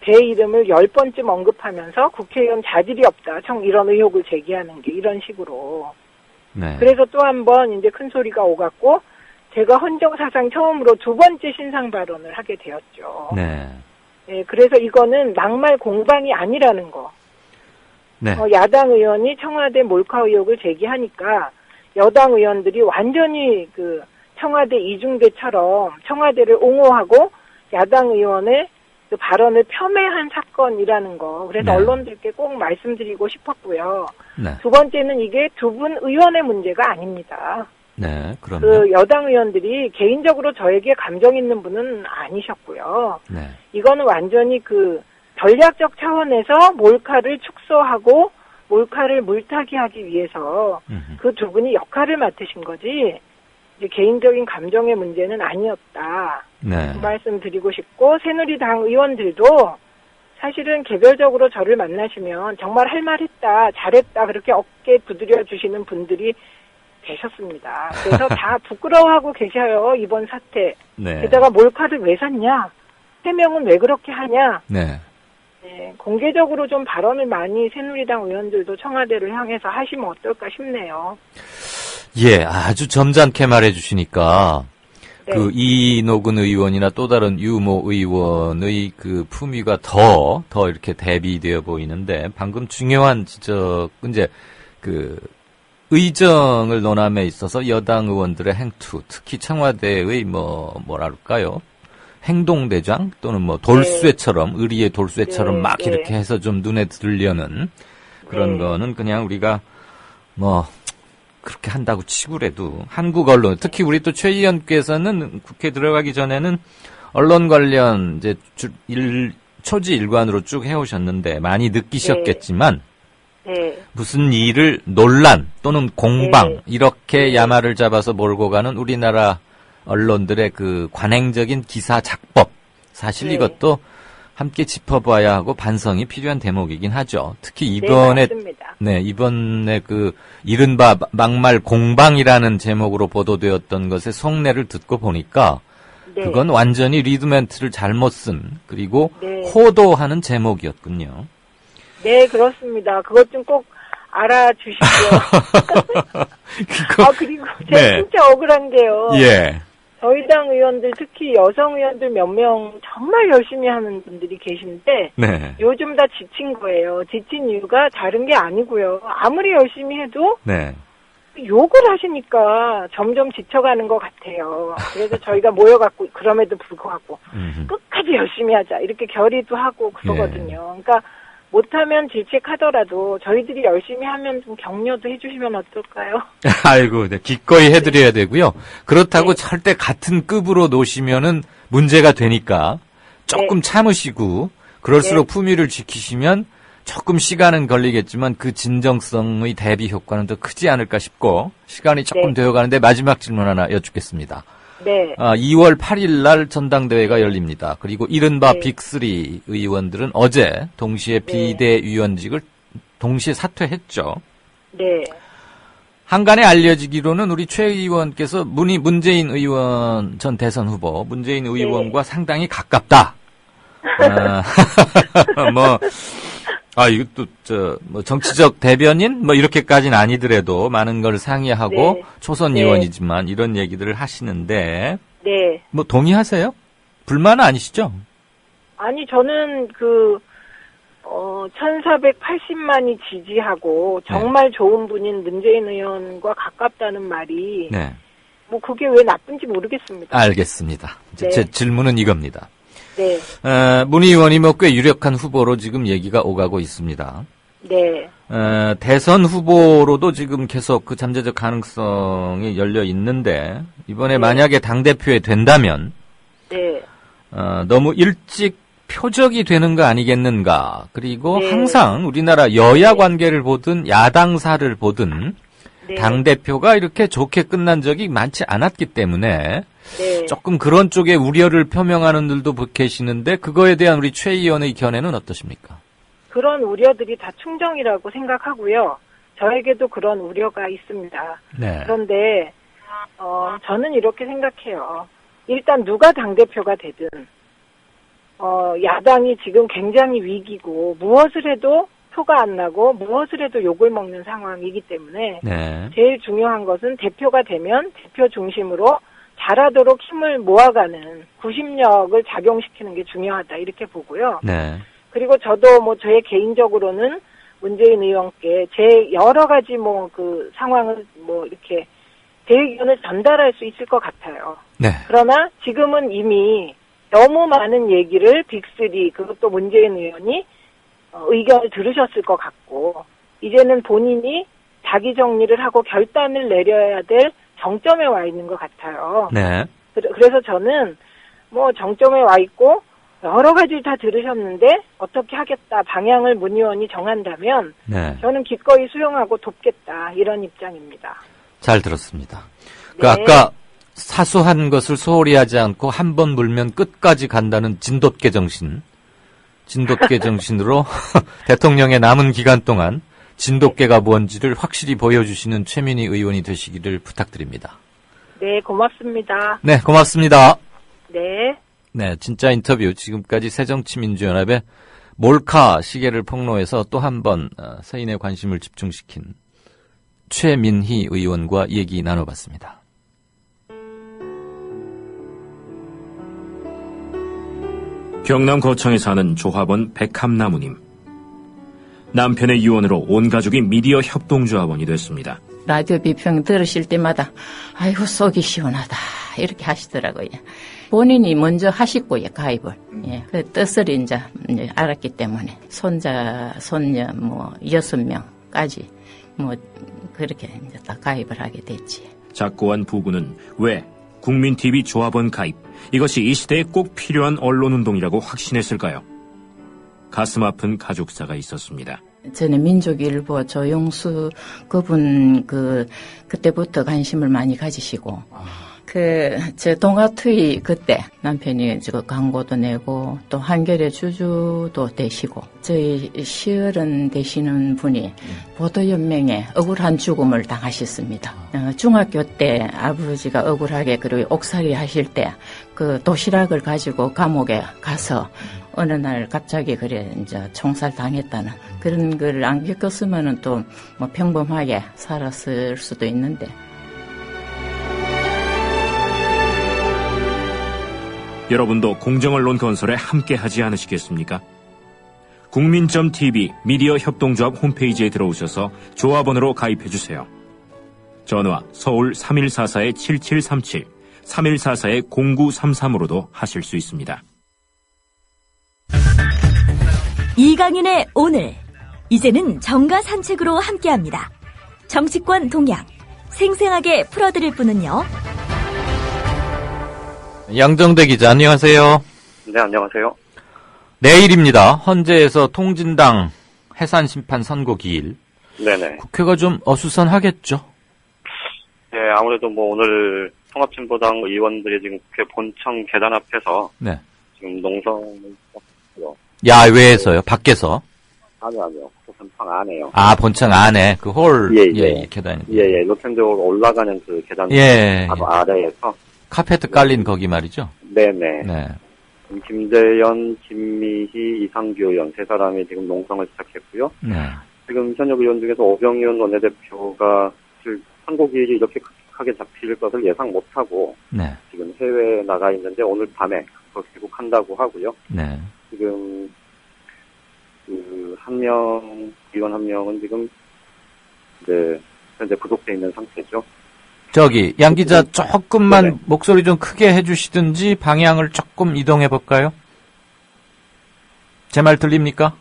제 이름을 10번쯤 언급하면서 국회의원 자질이 없다. 이런 의혹을 제기하는 게 이런 식으로. 네. 그래서 또 한 번 이제 큰 소리가 오갔고 제가 헌정사상 처음으로 두 번째 신상 발언을 하게 되었죠. 네. 예, 그래서 이거는 막말 공방이 아니라는 거. 네. 야당 의원이 청와대 몰카 의혹을 제기하니까 여당 의원들이 완전히 청와대 이중대처럼 청와대를 옹호하고 야당 의원의 그 발언을 폄훼한 사건이라는 거. 그래서 네. 언론들께 꼭 말씀드리고 싶었고요. 네. 두 번째는 이게 두 분 의원의 문제가 아닙니다. 네. 그럼요. 여당 의원들이 개인적으로 저에게 감정 있는 분은 아니셨고요. 네. 이거는 완전히 전략적 차원에서 몰카를 축소하고 몰카를 물타기하기 위해서 그 두 분이 역할을 맡으신 거지 이제 개인적인 감정의 문제는 아니었다. 네. 그 말씀 드리고 싶고 새누리당 의원들도 사실은 개별적으로 저를 만나시면 정말 할 말 했다, 잘했다 그렇게 어깨 두드려 주시는 분들이 계셨습니다. 그래서 다 부끄러워하고 계셔요. 이번 사태. 네. 게다가 몰카를 왜 샀냐? 해명은 왜 그렇게 하냐? 네. 네, 공개적으로 좀 발언을 많이 새누리당 의원들도 청와대를 향해서 하시면 어떨까 싶네요. 예, 아주 점잖게 말해주시니까 네. 그 이노근 의원이나 또 다른 유모 의원의 그 품위가 더 이렇게 대비되어 보이는데 방금 중요한 지적 이제 그 의정을 논함에 있어서 여당 의원들의 행투, 특히 청와대의 뭐랄까요? 행동대장 또는 뭐 돌쇠처럼 의리의 돌쇠처럼 네, 막 네. 이렇게 해서 좀 눈에 들려는 그런 네. 거는 그냥 우리가 뭐 그렇게 한다고 치고라도 한국 언론 특히 우리 또 최 의원께서는 국회 들어가기 전에는 언론 관련 이제 초지 일관으로 쭉 해오셨는데 많이 느끼셨겠지만 네. 무슨 일을 논란 또는 공방 네. 이렇게 네. 야마를 잡아서 몰고 가는 우리나라 언론들의 그 관행적인 기사 작법 사실 네. 이것도 함께 짚어봐야 하고 반성이 필요한 대목이긴 하죠. 특히 이번에 네, 맞습니다. 네, 이번에 그 이른바 막말 공방이라는 제목으로 보도되었던 것의 속내를 듣고 보니까 네. 그건 완전히 리드멘트를 잘못 쓴 그리고 네. 호도하는 제목이었군요. 네, 그렇습니다. 그것 좀 꼭 알아주시고요. 그거, 그리고 제가 네. 진짜 억울한 게요. 예. 저희 당 의원들, 특히 여성 의원들 몇 명 정말 열심히 하는 분들이 계신데 네. 요즘 다 지친 거예요. 지친 이유가 다른 게 아니고요. 아무리 열심히 해도 네. 욕을 하시니까 점점 지쳐가는 것 같아요. 그래서 저희가 모여갖고 그럼에도 불구하고 끝까지 열심히 하자 이렇게 결의도 하고 그러거든요. 그러니까 못하면 질책하더라도 저희들이 열심히 하면 좀 격려도 해주시면 어떨까요? 아이고, 네, 기꺼이 해드려야 되고요. 그렇다고 네. 절대 같은 급으로 놓으시면은 문제가 되니까 조금 참으시고, 그럴수록 네. 품위를 지키시면 조금 시간은 걸리겠지만 그 진정성의 대비 효과는 더 크지 않을까 싶고, 시간이 조금 네. 되어가는데 마지막 질문 하나 여쭙겠습니다. 네. 2월 8일 날 전당대회가 열립니다. 그리고 이른바 네. 빅3 의원들은 어제 동시에 비대위원직을 동시에 사퇴했죠. 네. 한간에 알려지기로는 우리 최 의원께서 문재인 의원 전 대선 후보 문재인 의원과 상당히 가깝다. 이것도 뭐 정치적 대변인 뭐 이렇게까지는 아니더라도 많은 걸 상의하고 네. 초선 네. 의원이지만 이런 얘기들을 하시는데 네. 뭐 동의하세요? 불만은 아니시죠? 아니, 저는 1480만이 지지하고 정말 좋은 분인 문재인 의원과 가깝다는 말이 네. 뭐 그게 왜 나쁜지 모르겠습니다. 알겠습니다. 이제 네. 제 질문은 이겁니다. 네. 문 의원이 뭐 꽤 유력한 후보로 지금 얘기가 오가고 있습니다. 네. 대선 후보로도 지금 계속 그 잠재적 가능성이 열려 있는데 이번에 네. 만약에 당대표에 된다면 네. 너무 일찍 표적이 되는 거 아니겠는가. 그리고 네. 항상 우리나라 여야 관계를 보든 야당사를 보든 네. 당대표가 이렇게 좋게 끝난 적이 많지 않았기 때문에 네. 조금 그런 쪽에 우려를 표명하는 분들도 계시는데 그거에 대한 우리 최 의원의 견해는 어떠십니까? 그런 우려들이 다 충정이라고 생각하고요. 저에게도 그런 우려가 있습니다. 네. 그런데 저는 이렇게 생각해요. 일단 누가 당대표가 되든 야당이 지금 굉장히 위기고 무엇을 해도 표가 안 나고 무엇을 해도 욕을 먹는 상황이기 때문에 네. 제일 중요한 것은 대표가 되면 대표 중심으로 잘하도록 힘을 모아가는 구심력을 작용시키는 게 중요하다 이렇게 보고요. 네. 그리고 저도 뭐 제 개인적으로는 문재인 의원께 제 여러 가지 뭐 그 상황을 뭐 이렇게 제 의견을 전달할 수 있을 것 같아요. 네. 그러나 지금은 이미 너무 많은 얘기를 빅3 그것도 문재인 의원이 의견을 들으셨을 것 같고 이제는 본인이 자기 정리를 하고 결단을 내려야 될 정점에 와 있는 것 같아요. 네. 그래서 저는 뭐 정점에 와 있고 여러 가지를 다 들으셨는데 어떻게 하겠다 방향을 문 의원이 정한다면 네. 저는 기꺼이 수용하고 돕겠다 이런 입장입니다. 잘 들었습니다. 그 네. 아까 사소한 것을 소홀히 하지 않고 한 번 물면 끝까지 간다는 진돗개 정신으로 대통령의 남은 기간 동안 진돗개가 뭔지를 확실히 보여주시는 최민희 의원이 되시기를 부탁드립니다. 네, 고맙습니다. 네, 고맙습니다. 네. 네, 진짜 인터뷰 지금까지 새정치민주연합의 몰카 시계를 폭로해서 또 한 번 서인의 관심을 집중시킨 최민희 의원과 얘기 나눠봤습니다. 경남 거창에 사는 조합원 백함나무님. 남편의 유언으로 온 가족이 미디어 협동조합원이 됐습니다. 라디오 비평 들으실 때마다 아이고 속이 시원하다 이렇게 하시더라고요. 본인이 먼저 하시고요, 가입을. 예, 그 뜻을 이제 알았기 때문에 손자, 손녀 6명까지 그렇게 이제 다 가입을 하게 됐지. 작고한 부부는 왜 국민TV 조합원 가입, 이것이 이 시대에 꼭 필요한 언론운동이라고 확신했을까요? 가슴 아픈 가족사가 있었습니다. 저는 민족일보 조용수 그분 그때부터 관심을 많이 가지시고 저 동아투이 그때 남편이 광고도 내고 또 한겨레 주주도 되시고 저희 시어른 되시는 분이 보도연맹에 억울한 죽음을 당하셨습니다. 중학교 때 아버지가 억울하게 그리고 옥살이 하실 때 그 도시락을 가지고 감옥에 가서 어느 날 갑자기 그래 이제 총살 당했다는 그런 걸 안 겪었으면은 또 평범하게 살았을 수도 있는데. 여러분도 공정언론 건설에 함께하지 않으시겠습니까? 국민.tv 미디어 협동조합 홈페이지에 들어오셔서 조합원으로 가입해주세요. 전화 서울 3144-7737, 3144-0933으로도 하실 수 있습니다. 이강윤의 오늘, 이제는 정가 산책으로 함께합니다. 정치권 동향, 생생하게 풀어드릴 분은요. 양정대 기자, 안녕하세요. 네, 안녕하세요. 내일입니다. 헌재에서 통진당 해산심판 선고 기일. 네네. 국회가 좀 어수선하겠죠? 네, 아무래도 오늘 통합진보당 의원들이 지금 국회 본청 계단 앞에서 네. 지금 농성을 했고요. 야외에서요? 밖에서? 아니요. 본청 안에요. 아, 본청 안에 그 홀. 예. 계단. 예. 로텐도로 올라가는 그 계단 바로 아래에서 카페트 깔린 거기 말이죠? 네네. 네. 김재현, 김미희, 이상규 의원 세 사람이 지금 농성을 시작했고요. 네. 지금 현역 의원 중에서 오병이원 원내대표가 선고기일이 이렇게 급하게 잡힐 것을 예상 못하고 네. 지금 해외에 나가 있는데 오늘 밤에 귀국한다고 하고요. 네. 지금 의원 한 명은 지금 이제 현재 구속돼 있는 상태죠. 양 기자 조금만 네네. 목소리 좀 크게 해주시든지 방향을 조금 이동해 볼까요? 제 말 들립니까?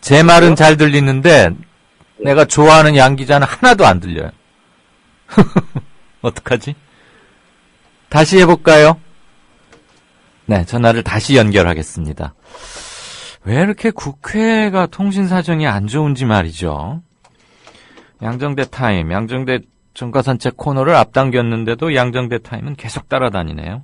제 말은 잘 들리는데 내가 좋아하는 양 기자는 하나도 안 들려요. 어떡하지? 다시 해볼까요? 네, 전화를 다시 연결하겠습니다. 왜 이렇게 국회가 통신 사정이 안 좋은지 말이죠. 양정대 타임, 양정대 정가산책 코너를 앞당겼는데도 양정대 타임은 계속 따라다니네요.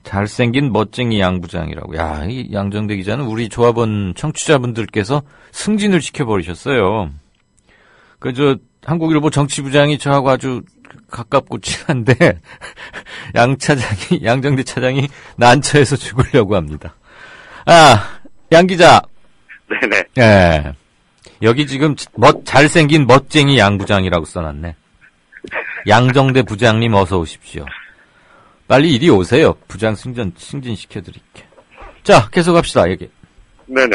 잘생긴 멋쟁이 양부장이라고. 야, 이 양정대 기자는 우리 조합원 청취자분들께서 승진을 시켜버리셨어요. 한국일보 정치부장이 저하고 아주 가깝고 친한데, 양정대 차장이 난처해서 죽으려고 합니다. 양 기자. 네네. 예. 여기 지금 잘생긴 멋쟁이 양부장이라고 써놨네. 양정대 부장님 어서 오십시오. 빨리 이리 오세요. 부장 승진시켜드릴게. 자, 계속합시다, 얘기. 네네.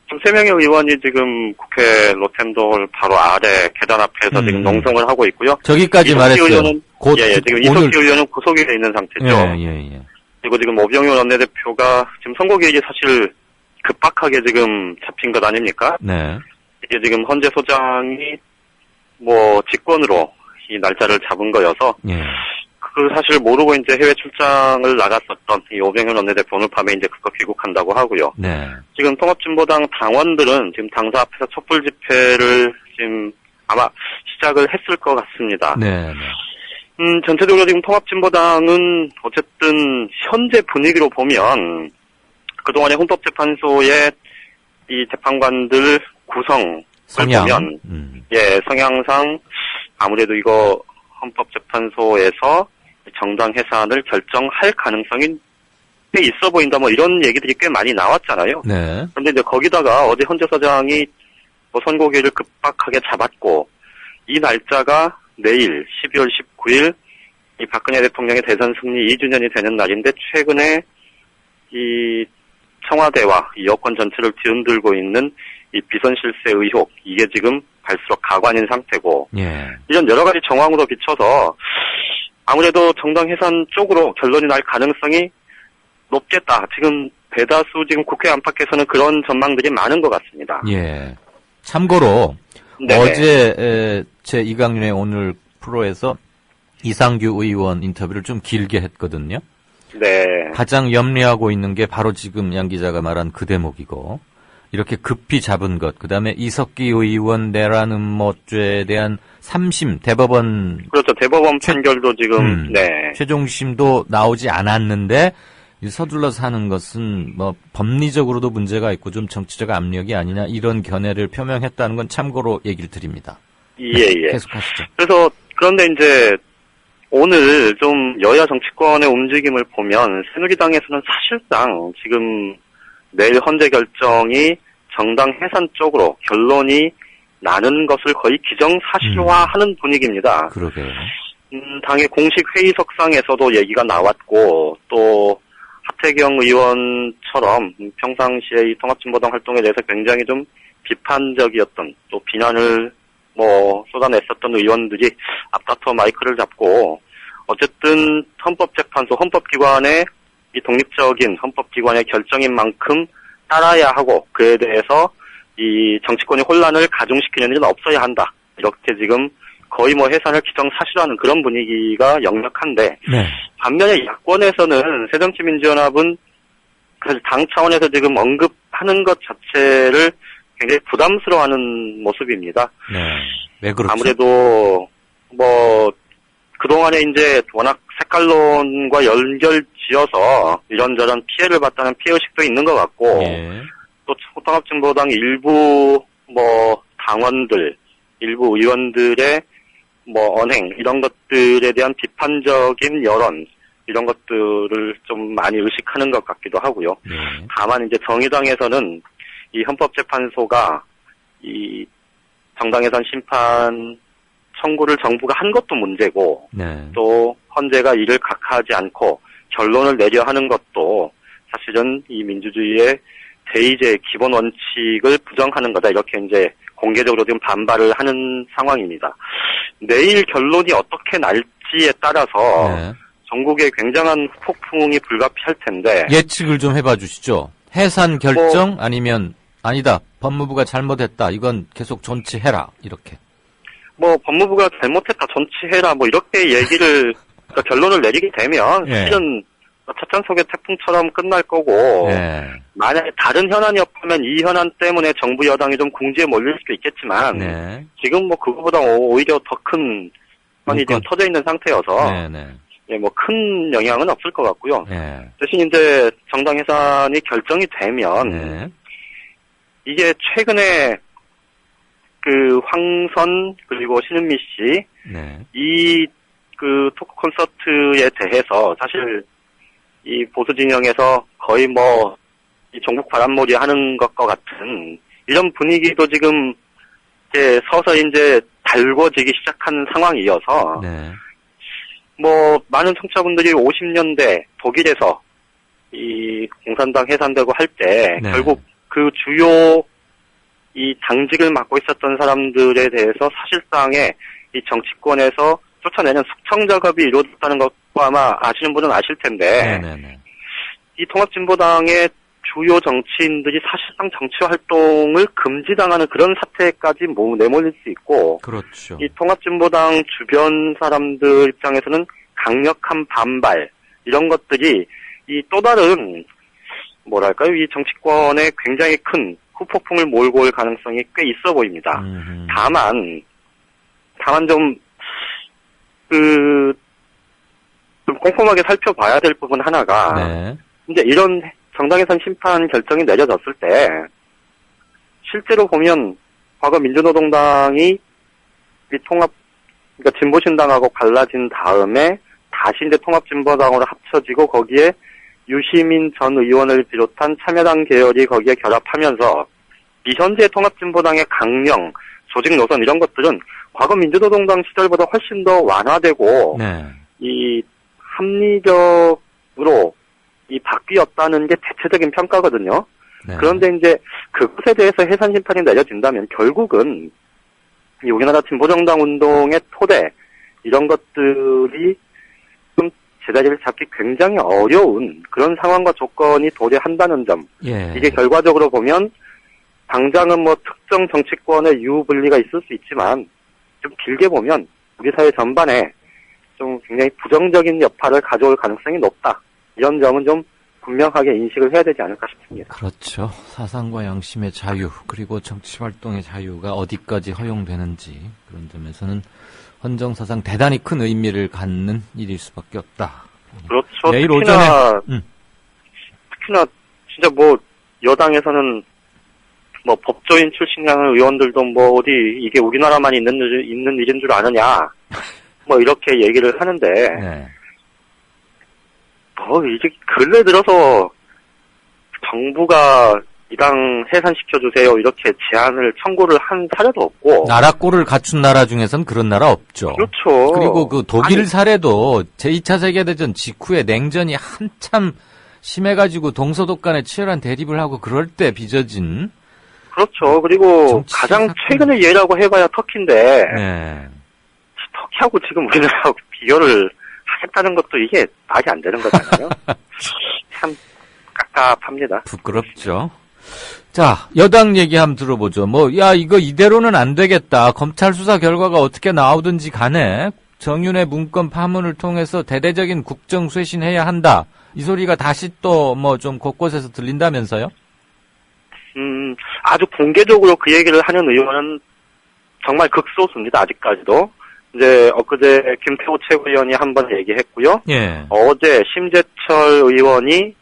지금 3명의 의원이 지금 국회 로텐도홀 바로 아래 계단 앞에서 지금 농성을 하고 있고요. 저기까지 말했어요. 지금 이석기 의원은 구속이 돼 있는 상태죠. 예. 그리고 지금 오병이원 원내대표가 지금 선고기일이 사실 급박하게 지금 잡힌 것 아닙니까? 네. 이게 지금 헌재 소장이 직권으로 이 날짜를 잡은 거여서 그 사실 모르고 이제 해외 출장을 나갔었던 이 오병현 원내대표 오늘 밤에 이제 그거 귀국한다고 하고요. 네. 지금 통합진보당 당원들은 지금 당사 앞에서 촛불 집회를 지금 아마 시작을 했을 것 같습니다. 네. 전체적으로 지금 통합진보당은 어쨌든 현재 분위기로 보면 그동안의 헌법재판소의 이 재판관들 구성을 보면 성향상 아무래도 이거 헌법재판소에서 정당 해산을 결정할 가능성이 꽤 있어 보인다, 뭐 이런 얘기들이 꽤 많이 나왔잖아요. 네. 그런데 이제 거기다가 어제 헌재 서장이 뭐 선고기일을 급박하게 잡았고, 이 날짜가 내일 12월 19일 이 박근혜 대통령의 대선 승리 2주년이 되는 날인데, 최근에 이 청와대와 이 여권 전체를 뒤흔들고 있는 이 비선 실세 의혹, 이게 지금 갈수록 가관인 상태고, 예. 이런 여러 가지 정황으로 비춰서 아무래도 정당 해산 쪽으로 결론이 날 가능성이 높겠다. 지금 대다수 지금 국회 안팎에서는 그런 전망들이 많은 것 같습니다. 예. 참고로 네네. 어제 제 이강윤의 오늘 프로에서 이상규 의원 인터뷰를 좀 길게 했거든요. 네. 가장 염려하고 있는 게 바로 지금 양 기자가 말한 그 대목이고, 이렇게 급히 잡은 것, 그 다음에 이석기 의원 내란 음모죄에 대한 3심 대법원. 그렇죠. 대법원 판결도 지금, 네. 최종심도 나오지 않았는데, 서둘러서 하는 것은 뭐 법리적으로도 문제가 있고 좀 정치적 압력이 아니냐, 이런 견해를 표명했다는 건 참고로 얘기를 드립니다. 예, 네, 예. 계속하시죠. 그래서, 그런데 이제, 오늘 좀 여야 정치권의 움직임을 보면, 새누리당에서는 사실상 지금 내일 헌재 결정이 정당 해산 쪽으로 결론이 나는 것을 거의 기정사실화하는 분위기입니다. 그러게요. 당의 공식 회의석상에서도 얘기가 나왔고, 또 하태경 의원처럼 평상시에 이 통합진보당 활동에 대해서 굉장히 좀 비판적이었던, 또 비난을 쏟아냈었던 의원들이 앞다퉈 마이크를 잡고, 어쨌든 헌법재판소, 헌법기관의 이 독립적인 헌법기관의 결정인 만큼 따라야 하고, 그에 대해서 이 정치권의 혼란을 가중시키는 일은 없어야 한다. 이렇게 지금 거의 해산을 기정사실화하는 그런 분위기가 역력한데, 네. 반면에 야권에서는 새정치민주연합은 사실 당 차원에서 지금 언급하는 것 자체를 굉장히 부담스러워하는 모습입니다. 네. 왜 그렇죠? 아무래도 그동안에 이제 워낙 색깔론과 연결 지어서 이런저런 피해를 봤다는 피해의식도 있는 것 같고, 예. 또 통합진보당 일부 당원들, 일부 의원들의 언행, 이런 것들에 대한 비판적인 여론, 이런 것들을 좀 많이 의식하는 것 같기도 하고요. 네. 다만 이제 정의당에서는 이 헌법재판소가 이 정당해산 심판 청구를 정부가 한 것도 문제고, 네. 또 헌재가 이를 각하하지 않고 결론을 내려 하는 것도 사실은 이 민주주의의 대의제 기본 원칙을 부정하는 거다. 이렇게 이제 공개적으로 지금 반발을 하는 상황입니다. 내일 결론이 어떻게 날지에 따라서 네. 전국에 굉장한 폭풍이 불가피할 텐데, 예측을 좀 해봐 주시죠. 해산 결정 아니면 아니다, 법무부가 잘못했다, 이건 계속 존치해라, 이렇게. 법무부가 잘못했다, 존치해라, 이렇게 얘기를, 그러니까 결론을 내리게 되면, 예. 실은 차찬 속의 태풍처럼 끝날 거고, 네. 만약에 다른 현안이 없다면 이 현안 때문에 정부 여당이 좀 궁지에 몰릴 수도 있겠지만, 네. 지금 그거보다 오히려 더 큰 건이 지금 터져 있는 상태여서, 네네. 큰 영향은 없을 것 같고요. 네. 대신 이제 정당 해산이 결정이 되면, 네. 이게 최근에 황선 그리고 신은미 씨, 네. 이 토크 콘서트에 대해서 사실 이 보수 진영에서 거의 이 종북 바람몰이 하는 것과 같은 이런 분위기도 지금 이제 서서히 이제 달궈지기 시작한 상황이어서, 네. 많은 청취자분들이 50년대 독일에서 이 공산당 해산되고 할 때, 네. 결국 그 주요 이 당직을 맡고 있었던 사람들에 대해서 사실상의 이 정치권에서 쫓아내는 숙청 작업이 이루어졌다는 것과 아마 아시는 분은 아실 텐데, 네네네. 이 통합진보당의 주요 정치인들이 사실상 정치 활동을 금지당하는 그런 사태까지 내몰릴 수 있고, 그렇죠. 이 통합진보당 주변 사람들 입장에서는 강력한 반발, 이런 것들이 이 또 다른 이 정치권에 굉장히 큰 후폭풍을 몰고 올 가능성이 꽤 있어 보입니다. 다만 좀 꼼꼼하게 살펴봐야 될 부분 하나가, 네. 이제 이런 정당해산 심판 결정이 내려졌을 때, 실제로 보면 과거 민주노동당이 이 그러니까 진보신당하고 갈라진 다음에 다시 이제 통합진보당으로 합쳐지고 거기에 유시민 전 의원을 비롯한 참여당 계열이 거기에 결합하면서 이 현재 통합진보당의 강령, 조직 노선 이런 것들은 과거 민주노동당 시절보다 훨씬 더 완화되고 네. 이 합리적으로 이 바뀌었다는 게 대체적인 평가거든요. 네. 그런데 이제 그것에 대해서 해산 심판이 내려진다면 결국은 이 우리나라 진보정당 운동의 토대 이런 것들이 좀 제자리를 잡기 굉장히 어려운 그런 상황과 조건이 도래한다는 점. 예. 이게 결과적으로 보면 당장은 뭐 특정 정치권의 유분리가 있을 수 있지만 좀 길게 보면 우리 사회 전반에 좀 굉장히 부정적인 여파를 가져올 가능성이 높다. 이런 점은 좀 분명하게 인식을 해야 되지 않을까 싶습니다. 그렇죠. 사상과 양심의 자유 그리고 정치활동의 자유가 어디까지 허용되는지 그런 점에서는 헌정사상 대단히 큰 의미를 갖는 일일 수밖에 없다. 그렇죠. 내일 특히나, 오전에 특히나 진짜 뭐 여당에서는 뭐 법조인 출신이라는 의원들도 뭐 어디 이게 우리나라만 있는 일인 줄 아느냐 뭐 이렇게 얘기를 하는데 네. 뭐 이제 근래 들어서 정부가 이 당 해산시켜주세요 이렇게 제안을 청구를 한 사례도 없고 나라 꼴을 갖춘 나라 중에선 그런 나라 없죠. 그렇죠. 그리고 그 독일 사례도 제2차 세계대전 직후에 냉전이 한참 심해가지고 동서독 간에 치열한 대립을 하고 그럴 때 빚어진 그렇죠. 그리고 가장 최근의 예라고 해봐야 터키인데 네. 터키하고 지금 우리나라하고 비교를 하겠다는 것도 이게 말이 안 되는 거잖아요. 참 깝깝합니다. 부끄럽죠. 자, 여당 얘기 한번 들어보죠. 이거 이대로는 안 되겠다. 검찰 수사 결과가 어떻게 나오든지 간에 정윤회 문건 파문을 통해서 대대적인 국정 쇄신해야 한다. 이 소리가 다시 또 좀 곳곳에서 들린다면서요? 아주 공개적으로 그 얘기를 하는 의원은 정말 극소수입니다. 아직까지도. 이제 엊그제 김태호 최고위원이 한 번 얘기했고요. 예. 어제 심재철 의원이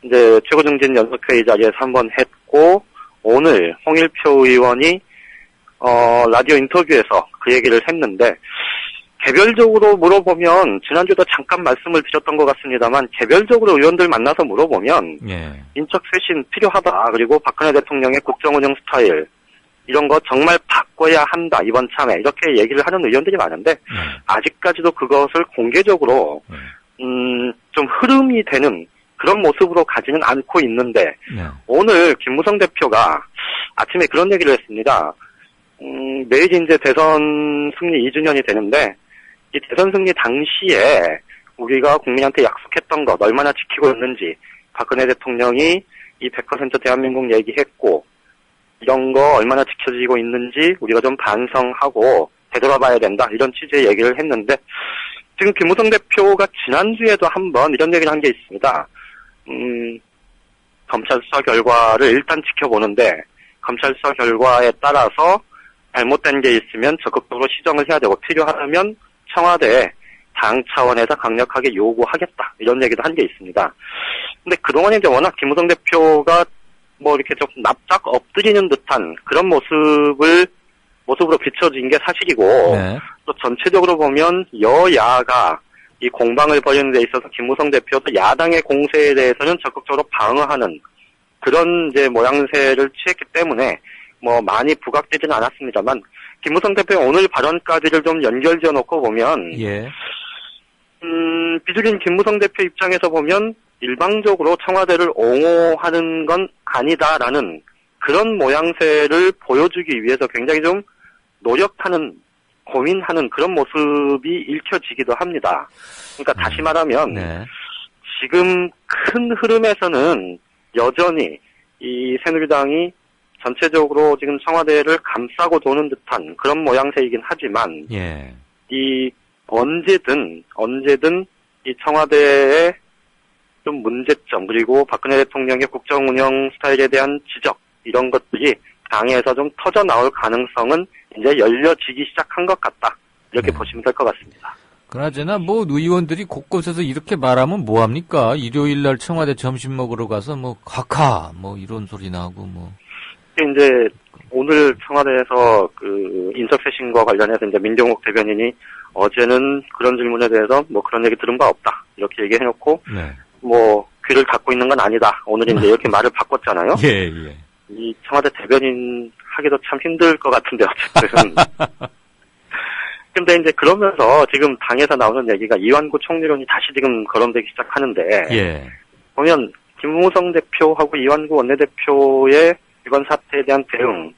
이제 최고정진연석회의 자리에서 한 번 했고, 오늘 홍일표 의원이 라디오 인터뷰에서 그 얘기를 했는데, 개별적으로 물어보면 지난주에도 잠깐 말씀을 드렸던 것 같습니다만 개별적으로 의원들 만나서 물어보면 예. 인적 쇄신 필요하다. 그리고 박근혜 대통령의 국정운영 스타일 이런 거 정말 바꿔야 한다. 이번 참에 이렇게 얘기를 하는 의원들이 많은데 아직까지도 그것을 공개적으로 좀 흐름이 되는 그런 모습으로 가지는 않고 있는데 오늘 김무성 대표가 아침에 그런 얘기를 했습니다. 내일이 이제 대선 승리 2주년이 되는데 이 대선 승리 당시에 우리가 국민한테 약속했던 것 얼마나 지키고 있는지 박근혜 대통령이 이 100% 대한민국 얘기했고 이런 거 얼마나 지켜지고 있는지 우리가 좀 반성하고 되돌아봐야 된다 이런 취지의 얘기를 했는데 지금 김무성 대표가 지난주에도 한번 이런 얘기를 한 게 있습니다. 검찰 수사 결과를 일단 지켜보는데 검찰 수사 결과에 따라서 잘못된 게 있으면 적극적으로 시정을 해야 되고 필요하다면 청와대에 당 차원에서 강력하게 요구하겠다 이런 얘기도 한 게 있습니다. 근데 그동안 이제 워낙 김무성 대표가 뭐 이렇게 좀 납작 엎드리는 듯한 그런 모습으로 비춰진 게 사실이고 또 전체적으로 보면 여야가 이 공방을 벌이는 데 있어서 김무성 대표도 야당의 공세에 대해서는 적극적으로 방어하는 그런 이제 모양새를 취했기 때문에 뭐 많이 부각되지는 않았습니다만 김무성 대표의 오늘 발언까지를 좀 연결지어 놓고 보면 비주린 김무성 대표 입장에서 보면 일방적으로 청와대를 옹호하는 건 아니다라는 그런 모양새를 보여주기 위해서 굉장히 좀 노력하는 고민하는 그런 모습이 읽혀지기도 합니다. 그러니까 다시 말하면 지금 큰 흐름에서는 여전히 이 새누리당이 전체적으로 지금 청와대를 감싸고 도는 듯한 그런 모양새이긴 하지만 이 언제든 이 청와대의 좀 문제점 그리고 박근혜 대통령의 국정운영 스타일에 대한 지적 이런 것들이 당에서 좀 터져 나올 가능성은 이제 열려지기 시작한 것 같다 이렇게 보시면 될 것 같습니다. 그나저나 의원들이 곳곳에서 이렇게 말하면 뭐합니까? 일요일날 청와대 점심 먹으러 가서 카카 이런 소리 나고 그게 이제 오늘 청와대에서 그 인터페싱과 관련해서 이제 민경욱 대변인이 어제는 그런 질문에 대해서 뭐 그런 얘기 들은 바 없다 이렇게 얘기해놓고 네. 뭐 귀를 닫고 있는 건 아니다. 오늘 이제 이렇게 말을 바꿨잖아요. 예. 이 청와대 대변인 하기도 참 힘들 것 같은데 어쨌든. 근데 이제 그러면서 지금 당에서 나오는 얘기가 이완구 총리론이 다시 지금 거론되기 시작하는데 예. 보면 김무성 대표하고 이완구 원내대표의 이번 사태에 대한 대응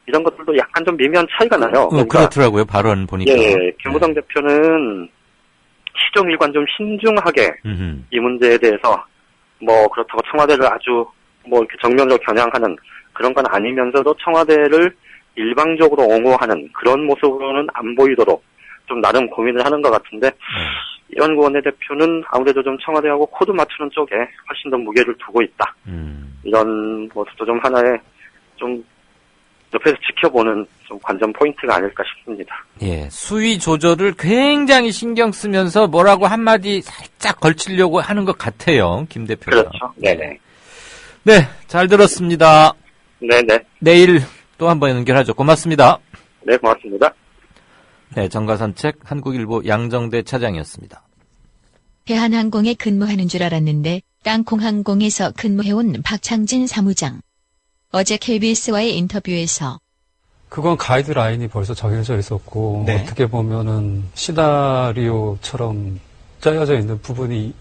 이런 것들도 약간 좀 미묘한 차이가 나요. 그러니까 그렇더라고요. 발언 보니까. 예, 김무성 대표는 시종일관 좀 신중하게 이 문제에 대해서 뭐 그렇다고 청와대를 아주 뭐 이렇게 정면으로 겨냥하는 그런 건 아니면서도 청와대를 일방적으로 옹호하는 그런 모습으로는 안 보이도록 좀 나름 고민을 하는 것 같은데 이완구 원내대표는 아무래도 좀 청와대하고 코드 맞추는 쪽에 훨씬 더 무게를 두고 있다. 이런 모습도 좀 하나의 좀 옆에서 지켜보는 좀 관전 포인트가 아닐까 싶습니다. 예, 수위 조절을 굉장히 신경 쓰면서 뭐라고 한마디 살짝 걸치려고 하는 것 같아요, 김 대표가. 그렇죠. 네네. 네, 잘 들었습니다. 네네. 내일 또 한 번 연결하죠. 고맙습니다. 네, 고맙습니다. 네, 정가산책 한국일보 양정대 차장이었습니다. 대한항공에 근무하는 줄 알았는데 땅콩항공에서 근무해온 박창진 사무장. 어제 KBS와의 인터뷰에서 그건 가이드라인이 벌써 정해져 있었고 네. 어떻게 보면은 시나리오처럼 짜여져 있는 부분이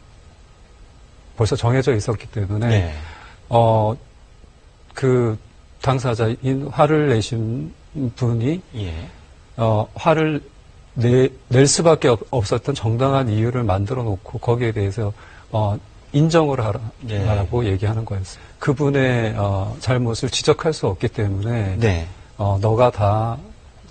벌써 정해져 있었기 때문에 네. 그 당사자인 화를 내신 분이 예. 화를 낼 수밖에 없었던 정당한 이유를 만들어 놓고 거기에 대해서 인정을 하라고 얘기하는 거였어요. 그분의 잘못을 지적할 수 없기 때문에 네. 너가 다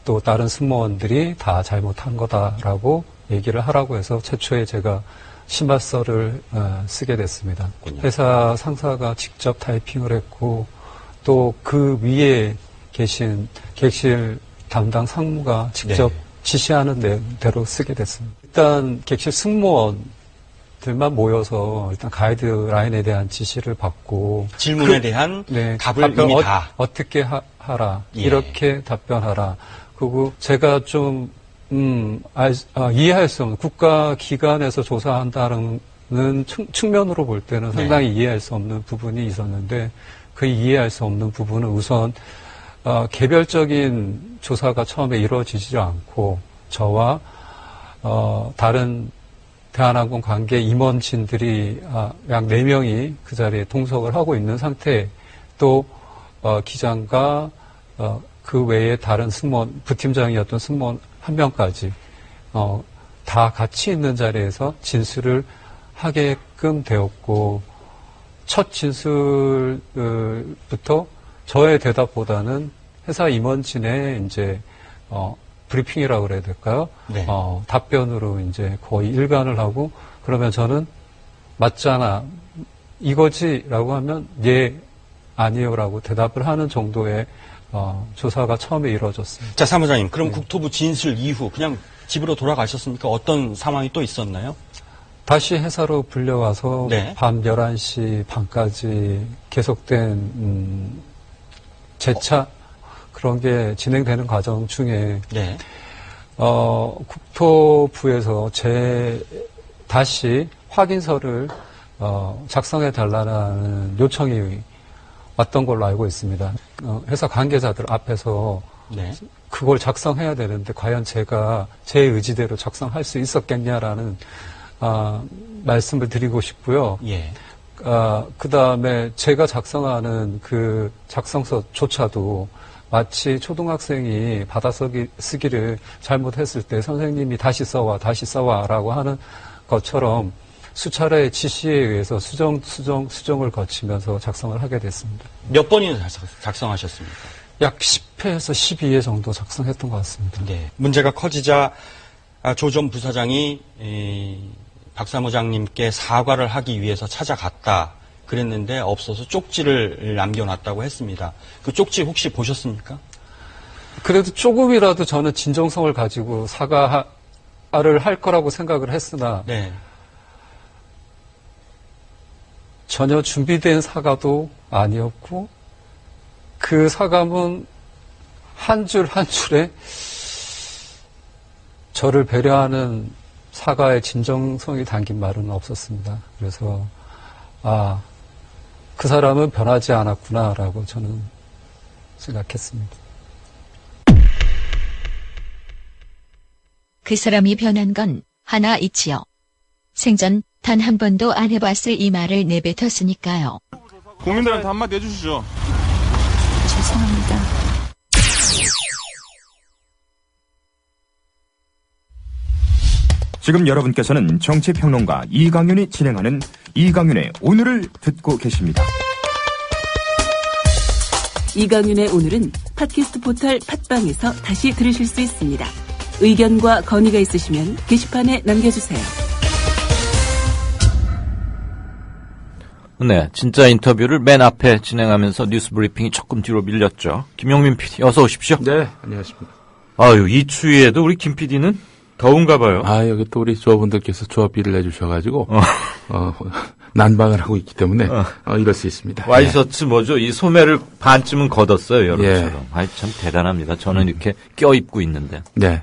또 다른 승무원들이 다 잘못한 거다라고 얘기를 하라고 해서 최초에 제가 심화서를 쓰게 됐습니다. 회사 상사가 직접 타이핑을 했고 또 그 위에 계신 객실 담당 상무가 직접 지시하는 대로 쓰게 됐습니다. 일단 객실 승무원들만 모여서 일단 가이드라인에 대한 지시를 받고 질문에 대한 답을 이미 다 어떻게 하라 예. 이렇게 답변하라. 그리고 제가 좀 이해할 수 없는 국가기관에서 조사한다는 측면으로 볼 때는 상당히 이해할 수 없는 부분이 있었는데 그 이해할 수 없는 부분은 우선 개별적인 조사가 처음에 이루어지지 않고 저와 다른 대한항공 관계 임원진들이 약 4명이 그 자리에 동석을 하고 있는 상태 또 기장과 그 외에 다른 승무원, 부팀장이었던 승무원 한 명까지 다 같이 있는 자리에서 진술을 하게끔 되었고 첫 진술부터 저의 대답보다는 회사 임원진의 이제 브리핑이라고 그래야 될까요? 네. 답변으로 이제 거의 일관을 하고 그러면 저는 맞잖아 이거지라고 하면 예 아니요라고 대답을 하는 정도의 조사가 처음에 이루어졌습니다. 자, 사무장님, 그럼 국토부 진술 이후 그냥 집으로 돌아가셨습니까? 어떤 상황이 또 있었나요? 다시 회사로 불려와서 밤 11시 반까지 계속된 재차 그런 게 진행되는 과정 중에 국토부에서 다시 확인서를 작성해 달라는 요청이 왔던 걸로 알고 있습니다. 회사 관계자들 앞에서 그걸 작성해야 되는데 과연 제가 제 의지대로 작성할 수 있었겠냐라는 말씀을 드리고 싶고요. 그 다음에 제가 작성하는 그 작성서조차도 마치 초등학생이 받아쓰기를 잘못했을 때 선생님이 다시 써와라고 하는 것처럼 수차례의 지시에 의해서 수정을 거치면서 작성을 하게 됐습니다. 몇 번이나 작성하셨습니까? 약 10회에서 12회 정도 작성했던 것 같습니다. 문제가 커지자 조 전 부사장이 박 사무장님께 사과를 하기 위해서 찾아갔다 그랬는데 없어서 쪽지를 남겨놨다고 했습니다. 그 쪽지 혹시 보셨습니까? 그래도 조금이라도 저는 진정성을 가지고 사과를 할 거라고 생각을 했으나 전혀 준비된 사과도 아니었고 그 사감은 한 줄 한 줄에 저를 배려하는 사과의 진정성이 담긴 말은 없었습니다. 그래서 그 사람은 변하지 않았구나라고 저는 생각했습니다. 그 사람이 변한 건 하나 있지요. 생전 단 한 번도 안 해봤을 이 말을 내뱉었으니까요. 국민들한테 한마디 해주시죠. 죄송합니다. 지금 여러분께서는 정치평론가 이강윤이 진행하는 이강윤의 오늘을 듣고 계십니다. 이강윤의 오늘은 팟캐스트 포털 팟빵에서 다시 들으실 수 있습니다. 의견과 건의가 있으시면 게시판에 남겨주세요. 네, 진짜 인터뷰를 맨 앞에 진행하면서 뉴스 브리핑이 조금 뒤로 밀렸죠. 김용민 PD, 어서 오십시오. 네, 안녕하십니까. 아유, 이 추위에도 우리 김 PD는 더운가 봐요. 여기 또 우리 조합원들께서 조합비를 내주셔가지고, 난방을 하고 있기 때문에, 이럴 수 있습니다. 와이셔츠 뭐죠? 이 소매를 반쯤은 걷었어요, 여러분처럼. 참 대단합니다. 저는 이렇게 껴입고 있는데. 네.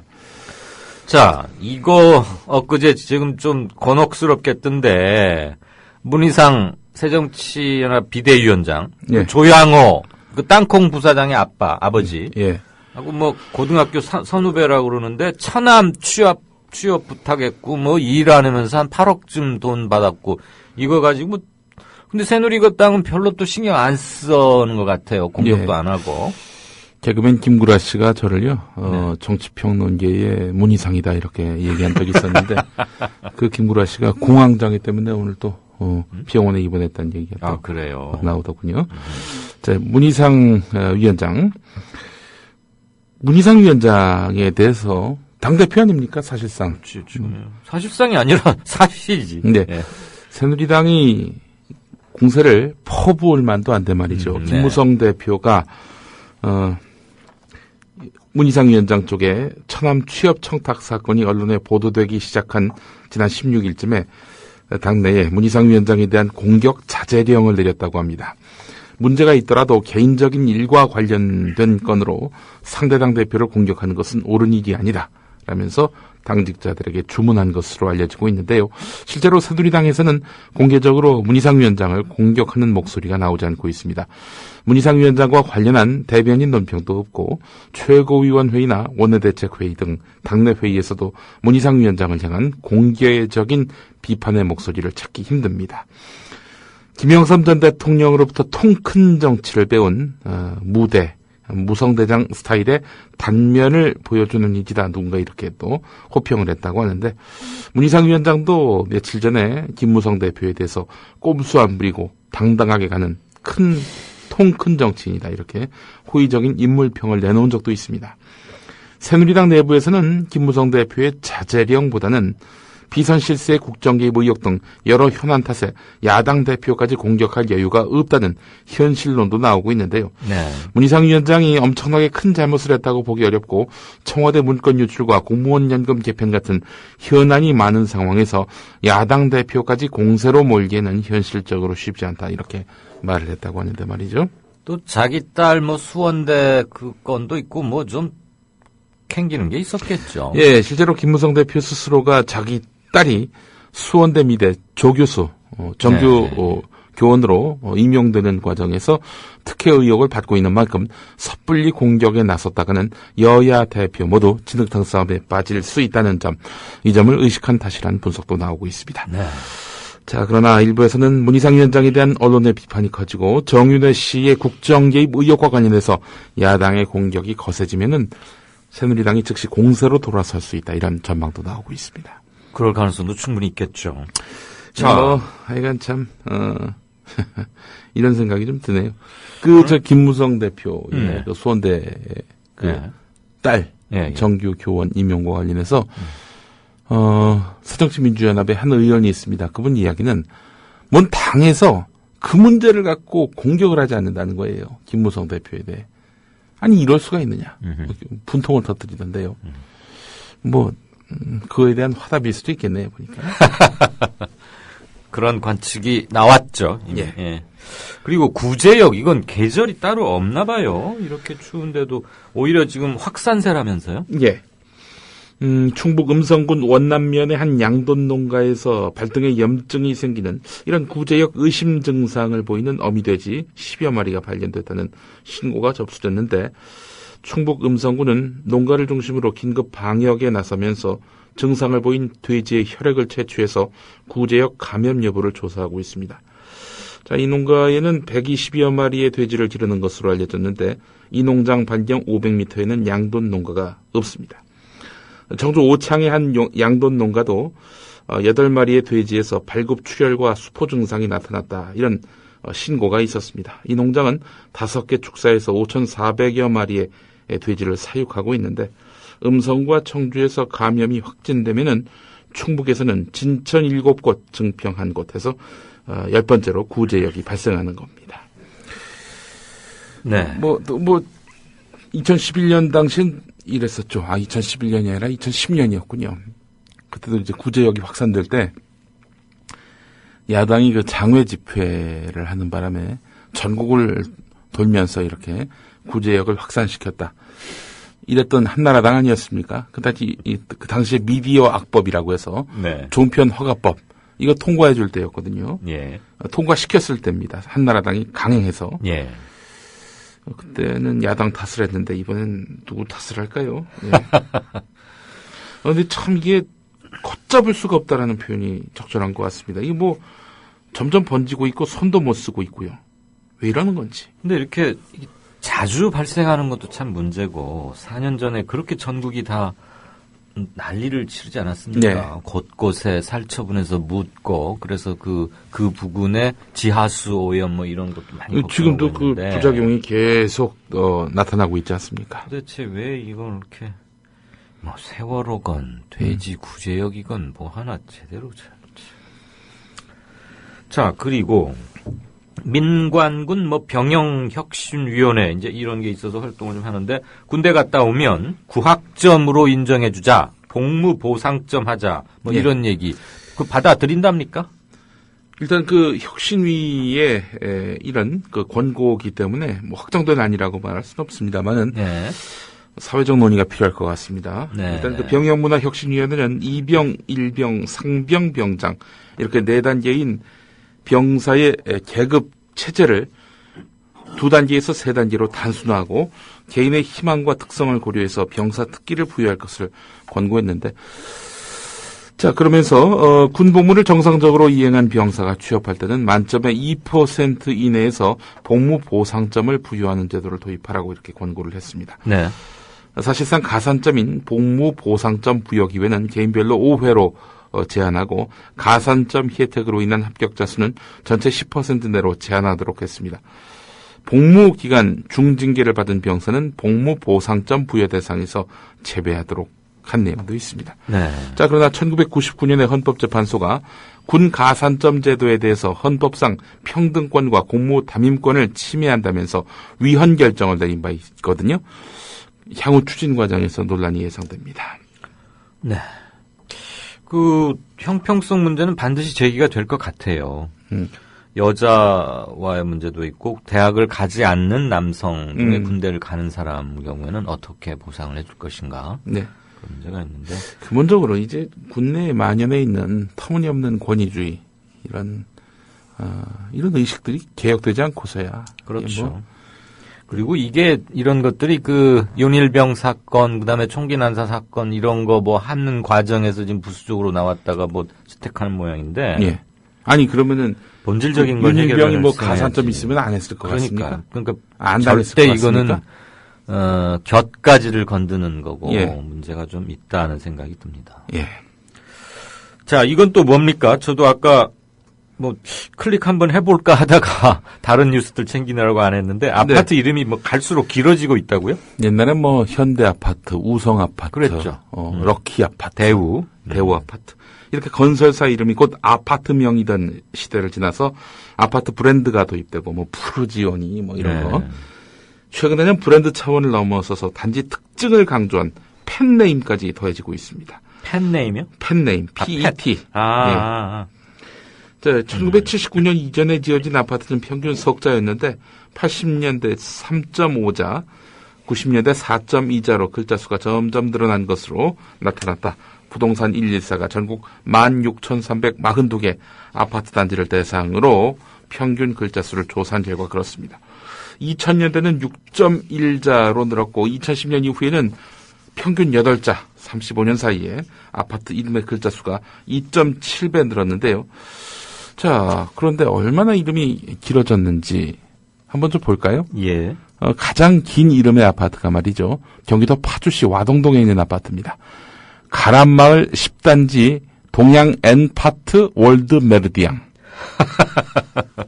자, 이거, 엊그제 지금 좀 곤혹스럽게 뜬데, 문희상 새정치연합 비대위원장, 조양호, 그 땅콩 부사장의 아버지. 하고 뭐 고등학교 선후배라고 그러는데 처남 취업 부탁했고 뭐 일 안 하면서 한 8억쯤 돈 받았고 이거 가지고 뭐 근데 새누리가 땅은 별로 또 신경 안 쓰는 것 같아요. 공격도 안 하고. 개그맨 김구라 씨가 저를요 정치평론계의 문희상이다 이렇게 얘기한 적이 있었는데 그 김구라 씨가 공황장애 때문에 오늘 또 병원에 입원했다는 얘기가 그래요. 나오더군요. 자, 문희상 위원장. 문희상 위원장에 대해서 당대표 아닙니까, 사실상? 사실상이 아니라 사실이지. 네. 새누리당이 공세를 퍼부을 만도 안 돼 말이죠. 김무성 대표가, 문희상 위원장 쪽에 처남 취업 청탁 사건이 언론에 보도되기 시작한 지난 16일쯤에 당내에 문희상 위원장에 대한 공격 자제령을 내렸다고 합니다. 문제가 있더라도 개인적인 일과 관련된 건으로 상대당 대표를 공격하는 것은 옳은 일이 아니다 라면서 당직자들에게 주문한 것으로 알려지고 있는데요. 실제로 새누리당에서는 공개적으로 문희상 위원장을 공격하는 목소리가 나오지 않고 있습니다. 문희상 위원장과 관련한 대변인 논평도 없고 최고위원회의나 원내대책회의 등 당내 회의에서도 문희상 위원장을 향한 공개적인 비판의 목소리를 찾기 힘듭니다. 김영삼 전 대통령으로부터 통 큰 정치를 배운 무성대장 스타일의 단면을 보여주는 일이다. 누군가 이렇게 또 호평을 했다고 하는데 문희상 위원장도 며칠 전에 김무성 대표에 대해서 꼼수 안 부리고 당당하게 가는 통 큰 정치인이다. 이렇게 호의적인 인물평을 내놓은 적도 있습니다. 새누리당 내부에서는 김무성 대표의 자제령보다는 비선 실세 국정개입 의혹 등 여러 현안 탓에 야당 대표까지 공격할 여유가 없다는 현실론도 나오고 있는데요. 문희상 위원장이 엄청나게 큰 잘못을 했다고 보기 어렵고 청와대 문건 유출과 공무원 연금 개편 같은 현안이 많은 상황에서 야당 대표까지 공세로 몰기에는 현실적으로 쉽지 않다 이렇게 말을 했다고 하는데 말이죠. 또 자기 딸 수원대 그 건도 있고 뭐 좀 캥기는 게 있었겠죠. 예, 실제로 김무성 대표 스스로가 자기 딸이 수원대 미대 조교수, 정규 교원으로 임용되는 과정에서 특혜 의혹을 받고 있는 만큼 섣불리 공격에 나섰다가는 여야 대표 모두 진흙탕 싸움에 빠질 수 있다는 점, 이 점을 의식한 탓이라는 분석도 나오고 있습니다. 자, 그러나 일부에서는 문희상 위원장에 대한 언론의 비판이 커지고 정윤회 씨의 국정개입 의혹과 관련해서 야당의 공격이 거세지면은 새누리당이 즉시 공세로 돌아설 수 있다 이런 전망도 나오고 있습니다. 그럴 가능성도 충분히 있겠죠. 자, 하여간 참 이런 생각이 좀 드네요. 김무성 대표의 그 수원대 딸 정규 교원 임용과 관련해서 새정치민주연합의 한 의원이 있습니다. 그분 이야기는 뭔 당에서 그 문제를 갖고 공격을 하지 않는다는 거예요. 김무성 대표에 대해. 아니 이럴 수가 있느냐. 분통을 터뜨리던데요. 그거에 대한 화답일 수도 있겠네요, 보니까. 그런 관측이 나왔죠. 이미. 그리고 구제역 이건 계절이 따로 없나 봐요. 이렇게 추운데도 오히려 지금 확산세라면서요? 예. 충북 음성군 원남면의 한 양돈 농가에서 발등에 염증이 생기는 이런 구제역 의심 증상을 보이는 어미돼지 10여 마리가 발견됐다는 신고가 접수됐는데 충북 음성군은 농가를 중심으로 긴급 방역에 나서면서 증상을 보인 돼지의 혈액을 채취해서 구제역 감염 여부를 조사하고 있습니다. 자, 이 농가에는 120여 마리의 돼지를 기르는 것으로 알려졌는데 이 농장 반경 500m에는 양돈 농가가 없습니다. 청주 오창의 한 양돈 농가도 8마리의 돼지에서 발굽 출혈과 수포 증상이 나타났다. 이런 신고가 있었습니다. 이 농장은 5개 축사에서 5,400여 마리의 돼지를 사육하고 있는데 음성과 청주에서 감염이 확진되면은 충북에서는 진천 7곳 증평 1곳에서 10번째로 구제역이 발생하는 겁니다. 네. 2011년 당시엔 이랬었죠. 2011년이 아니라 2010년이었군요. 그때도 이제 구제역이 확산될 때 야당이 그 장외 집회를 하는 바람에 전국을 돌면서 이렇게 구제역을 확산시켰다. 이랬던 한나라당 아니었습니까? 그 당시에 미디어 악법이라고 해서 네. 종편 허가법 이거 통과해 줄 때였거든요. 예. 통과시켰을 때입니다. 한나라당이 강행해서. 예. 그때는 야당 탓을 했는데 이번엔 누구 탓을 할까요? 예. 근데 참 이게 걷잡을 수가 없다라는 표현이 적절한 것 같습니다. 이게 뭐 점점 번지고 있고 손도 못 쓰고 있고요. 왜 이러는 건지. 근데 이렇게 자주 발생하는 것도 참 문제고 4년 전에 그렇게 전국이 다 난리를 치르지 않았습니까? 네. 곳곳에 살처분해서 묻고 그래서 그 부근에 지하수 오염 뭐 이런 것도 많이 지금도 그 있는데. 부작용이 계속 나타나고 있지 않습니까? 도대체 왜 이걸 이렇게 뭐 세월호건 돼지 구제역이건 뭐 하나 제대로 자 그리고 민관군 뭐 병영혁신위원회 이제 이런 게 있어서 활동을 좀 하는데 군대 갔다 오면 구학점으로 인정해주자 복무 보상점 하자 뭐 예. 이런 얘기 그 받아들인답니까? 일단 그 혁신위의 이런 그 권고기 때문에 뭐 확정된 아니라고 말할 수는 없습니다만은 네. 사회적 논의가 필요할 것 같습니다. 네. 일단 그 병영문화혁신위원회는 2병, 1병, 상병 병장 이렇게 4단계인 병사의 계급 체제를 2단계에서 3단계로 단순화하고 개인의 희망과 특성을 고려해서 병사 특기를 부여할 것을 권고했는데 자 그러면서 군복무를 정상적으로 이행한 병사가 취업할 때는 만점의 2% 이내에서 복무 보상점을 부여하는 제도를 도입하라고 이렇게 권고를 했습니다. 네. 사실상 가산점인 복무 보상점 부여 기회는 개인별로 5회로 제한하고 가산점 혜택으로 인한 합격자 수는 전체 10% 내로 제한하도록 했습니다. 복무 기간 중징계를 받은 병사는 복무 보상점 부여 대상에서 제외하도록 한 내용도 있습니다. 네. 자, 그러나 1999년에 헌법재판소가 군 가산점 제도에 대해서 헌법상 평등권과 공무 담임권을 침해한다면서 위헌 결정을 내린 바 있거든요. 향후 추진 과정에서 논란이 예상됩니다. 네. 그 형평성 문제는 반드시 제기가 될 것 같아요. 여자와의 문제도 있고 대학을 가지 않는 남성 중에 군대를 가는 사람 경우에는 어떻게 보상을 해줄 것인가. 네. 그런 문제가 있는데 근본적으로 이제 군내에 만연해 있는 터무니없는 권위주의 이런 의식들이 개혁되지 않고서야 그렇죠. 뭐 그리고 이게 이런 것들이 그 윤일병 사건 그다음에 총기 난사 사건 이런 거 뭐 하는 과정에서 지금 부수적으로 나왔다가 뭐 채택하는 모양인데. 예. 아니 그러면은 본질적인 걸 윤일병이 뭐 가산점 있으면 안 했을 것 같습니까? 그러니까 안 절대 것 이거는 곁가지를 건드는 거고 예. 문제가 좀 있다는 생각이 듭니다. 예. 자, 이건 또 뭡니까? 저도 아까 뭐 클릭 한번 해볼까 하다가 다른 뉴스들 챙기느라고 안 했는데 아파트 이름이 뭐 갈수록 길어지고 있다고요? 옛날에 뭐 현대 아파트, 우성 아파트, 그랬죠. 럭키 아파트, 대우 아파트 이렇게 건설사 이름이 곧 아파트명이던 시대를 지나서 아파트 브랜드가 도입되고 뭐 푸르지오니 뭐 이런 거 최근에는 브랜드 차원을 넘어서서 단지 특징을 강조한 펜네임까지 더해지고 있습니다. 펜네임이요? 펜네임, PET. 예. 1979년 이전에 지어진 아파트는 평균 석자였는데 80년대 3.5자, 90년대 4.2자로 글자 수가 점점 늘어난 것으로 나타났다. 부동산 114가 전국 16,342개 아파트 단지를 대상으로 평균 글자 수를 조사한 결과 그렇습니다. 2000년대는 6.1자로 늘었고 2010년 이후에는 평균 8자, 35년 사이에 아파트 이름의 글자 수가 2.7배 늘었는데요. 자, 그런데 얼마나 이름이 길어졌는지 한번 좀 볼까요? 예. 가장 긴 이름의 아파트가 말이죠. 경기도 파주시 와동동에 있는 아파트입니다. 가람마을 10단지 동양 N파트 월드 메르디앙.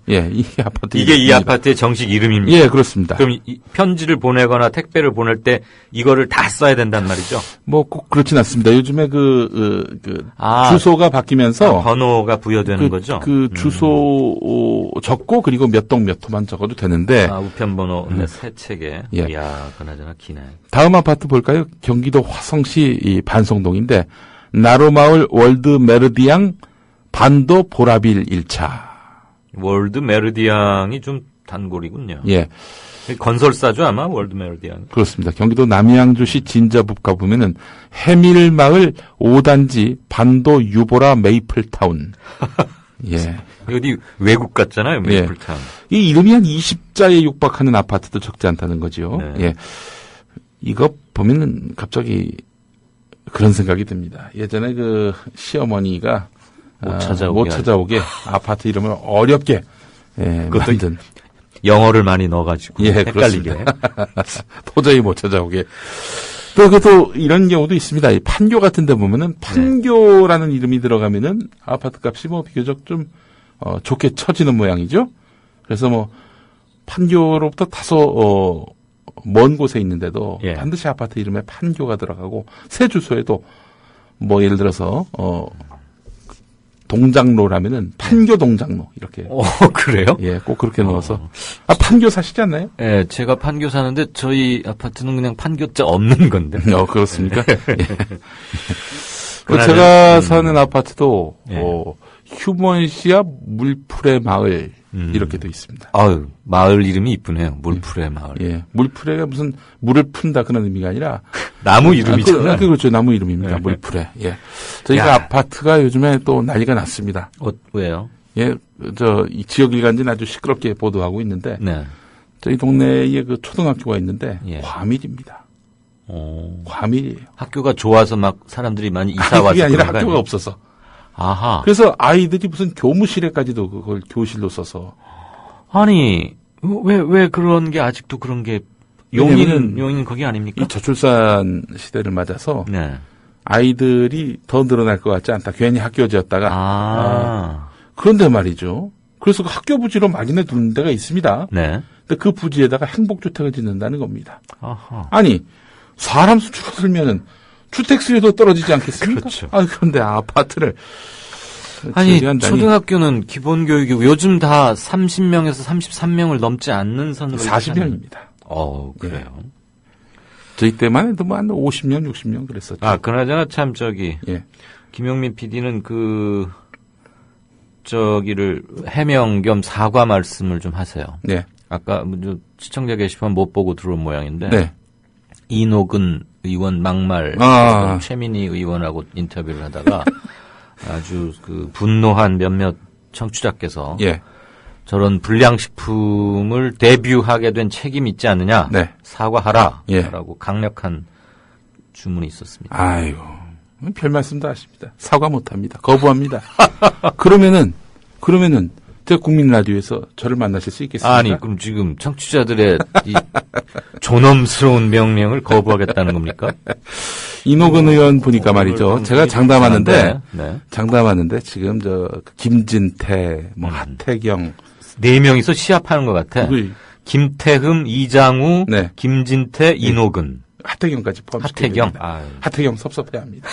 예, 이 아파트. 이게 이 아파트의 정식 이름입니다. 예, 그렇습니다. 그럼 편지를 보내거나 택배를 보낼 때 이거를 다 써야 된단 말이죠? 뭐 꼭 그렇진 않습니다. 요즘에 주소가 바뀌면서 번호가 부여되는 거죠? 주소 적고 그리고 몇 동 몇 호만 적어도 되는데. 우편번호 새 책에. 예. 이야, 그나저나 기네. 다음 아파트 볼까요? 경기도 화성시 이 반송동인데 나로마을 월드 메르디앙 반도 보라빌 1차. 월드 메르디앙이 좀 단골이군요. 예. 건설사죠, 아마, 월드 메르디앙. 그렇습니다. 경기도 남양주시 진자북 가보면은 해밀마을 5단지 반도 유보라 메이플타운. 예. 어디 외국 같잖아요, 메이플타운. 예. 이 이름이 한 20자에 육박하는 아파트도 적지 않다는 거죠. 네. 예. 이거 보면은 갑자기 그런 생각이 듭니다. 예전에 시어머니가 못 찾아오게 아파트 이름을 어렵게 만든. 영어를 많이 넣어가지고. 예, 헷갈리게. 도저히 못 찾아오게. 또 이런 경우도 있습니다. 이 판교 같은 데 보면은 판교라는 이름이 들어가면은 아파트 값이 비교적 좀 좋게 쳐지는 모양이죠. 그래서 판교로부터 다소 먼 곳에 있는데도 반드시 아파트 이름에 판교가 들어가고 새 주소에도 예를 들어서 동장로라면은 판교 동장로 이렇게. 그래요? 예, 꼭 그렇게 넣어서. 판교 사시지 않나요? 예, 제가 판교 사는데 저희 아파트는 그냥 판교자 없는 건데. 그렇습니까? 예. 제가 사는 아파트도 휴먼시아 물풀의 마을 이렇게 돼 있습니다. 아유, 마을 이름이 이쁘네요. 물풀의 마을. 예, 물풀에가 무슨 물을 푼다 그런 의미가 아니라 나무 이름이잖아요. 그렇죠, 나무 이름입니다. 물풀에. 예, 저희가 아파트가 요즘에 또 난리가 났습니다. 왜요? 예, 이 지역 일간지는 아주 시끄럽게 보도하고 있는데 저희 동네에 초등학교가 있는데 과밀입니다. 과밀이에요. 학교가 좋아서 막 사람들이 많이 이사 와서 그게 아니라 학교가 없어서. 아하. 그래서 아이들이 무슨 교무실에까지도 그걸 교실로 써서. 아니, 왜 그런 게 아직도 그런 게 용인 거기 아닙니까? 이 저출산 시대를 맞아서 아이들이 더 늘어날 것 같지 않다. 괜히 학교 지었다가. 그런데 말이죠. 그래서 학교 부지로 막연해 두는 데가 있습니다. 근데 그 부지에다가 행복주택을 짓는다는 겁니다. 아하. 아니, 사람 수 줄어들면은 주택 수요도 떨어지지 않겠습니까? 그렇죠. 그런데 아파트를. 아니, 초등학교는 기본교육이고 요즘 다 30명에서 33명을 넘지 않는 선으로. 40명입니다. 그래요. 예. 저희 때만 해도 한 50명, 60명 그랬었죠. 그나저나 참 김용민 PD는 해명 겸 사과 말씀을 좀 하세요. 네. 아까 시청자 게시판 못 보고 들어온 모양인데. 이노근 의원 막말 최민희 의원하고 인터뷰를 하다가 아주 분노한 몇몇 청취자께서 저런 불량식품을 데뷔하게 된 책임 있지 않느냐 사과하라 라고 강력한 주문이 있었습니다. 아이고 별 말씀도 하십니다. 사과 못합니다. 거부합니다. 그러면은 제가 국민 라디오에서 저를 만나실 수 있겠습니까? 아니, 그럼 지금 청취자들의 이 존엄스러운 명령을 거부하겠다는 겁니까? 이노근 의원 보니까 말이죠. 제가 장담하는데 지금 김진태, 하태경. 4명이서 시합하는 것 같아. 김태흠, 이장우, 김진태, 이노근. 하태경까지 포함시켜요. 하태경 섭섭해 합니다.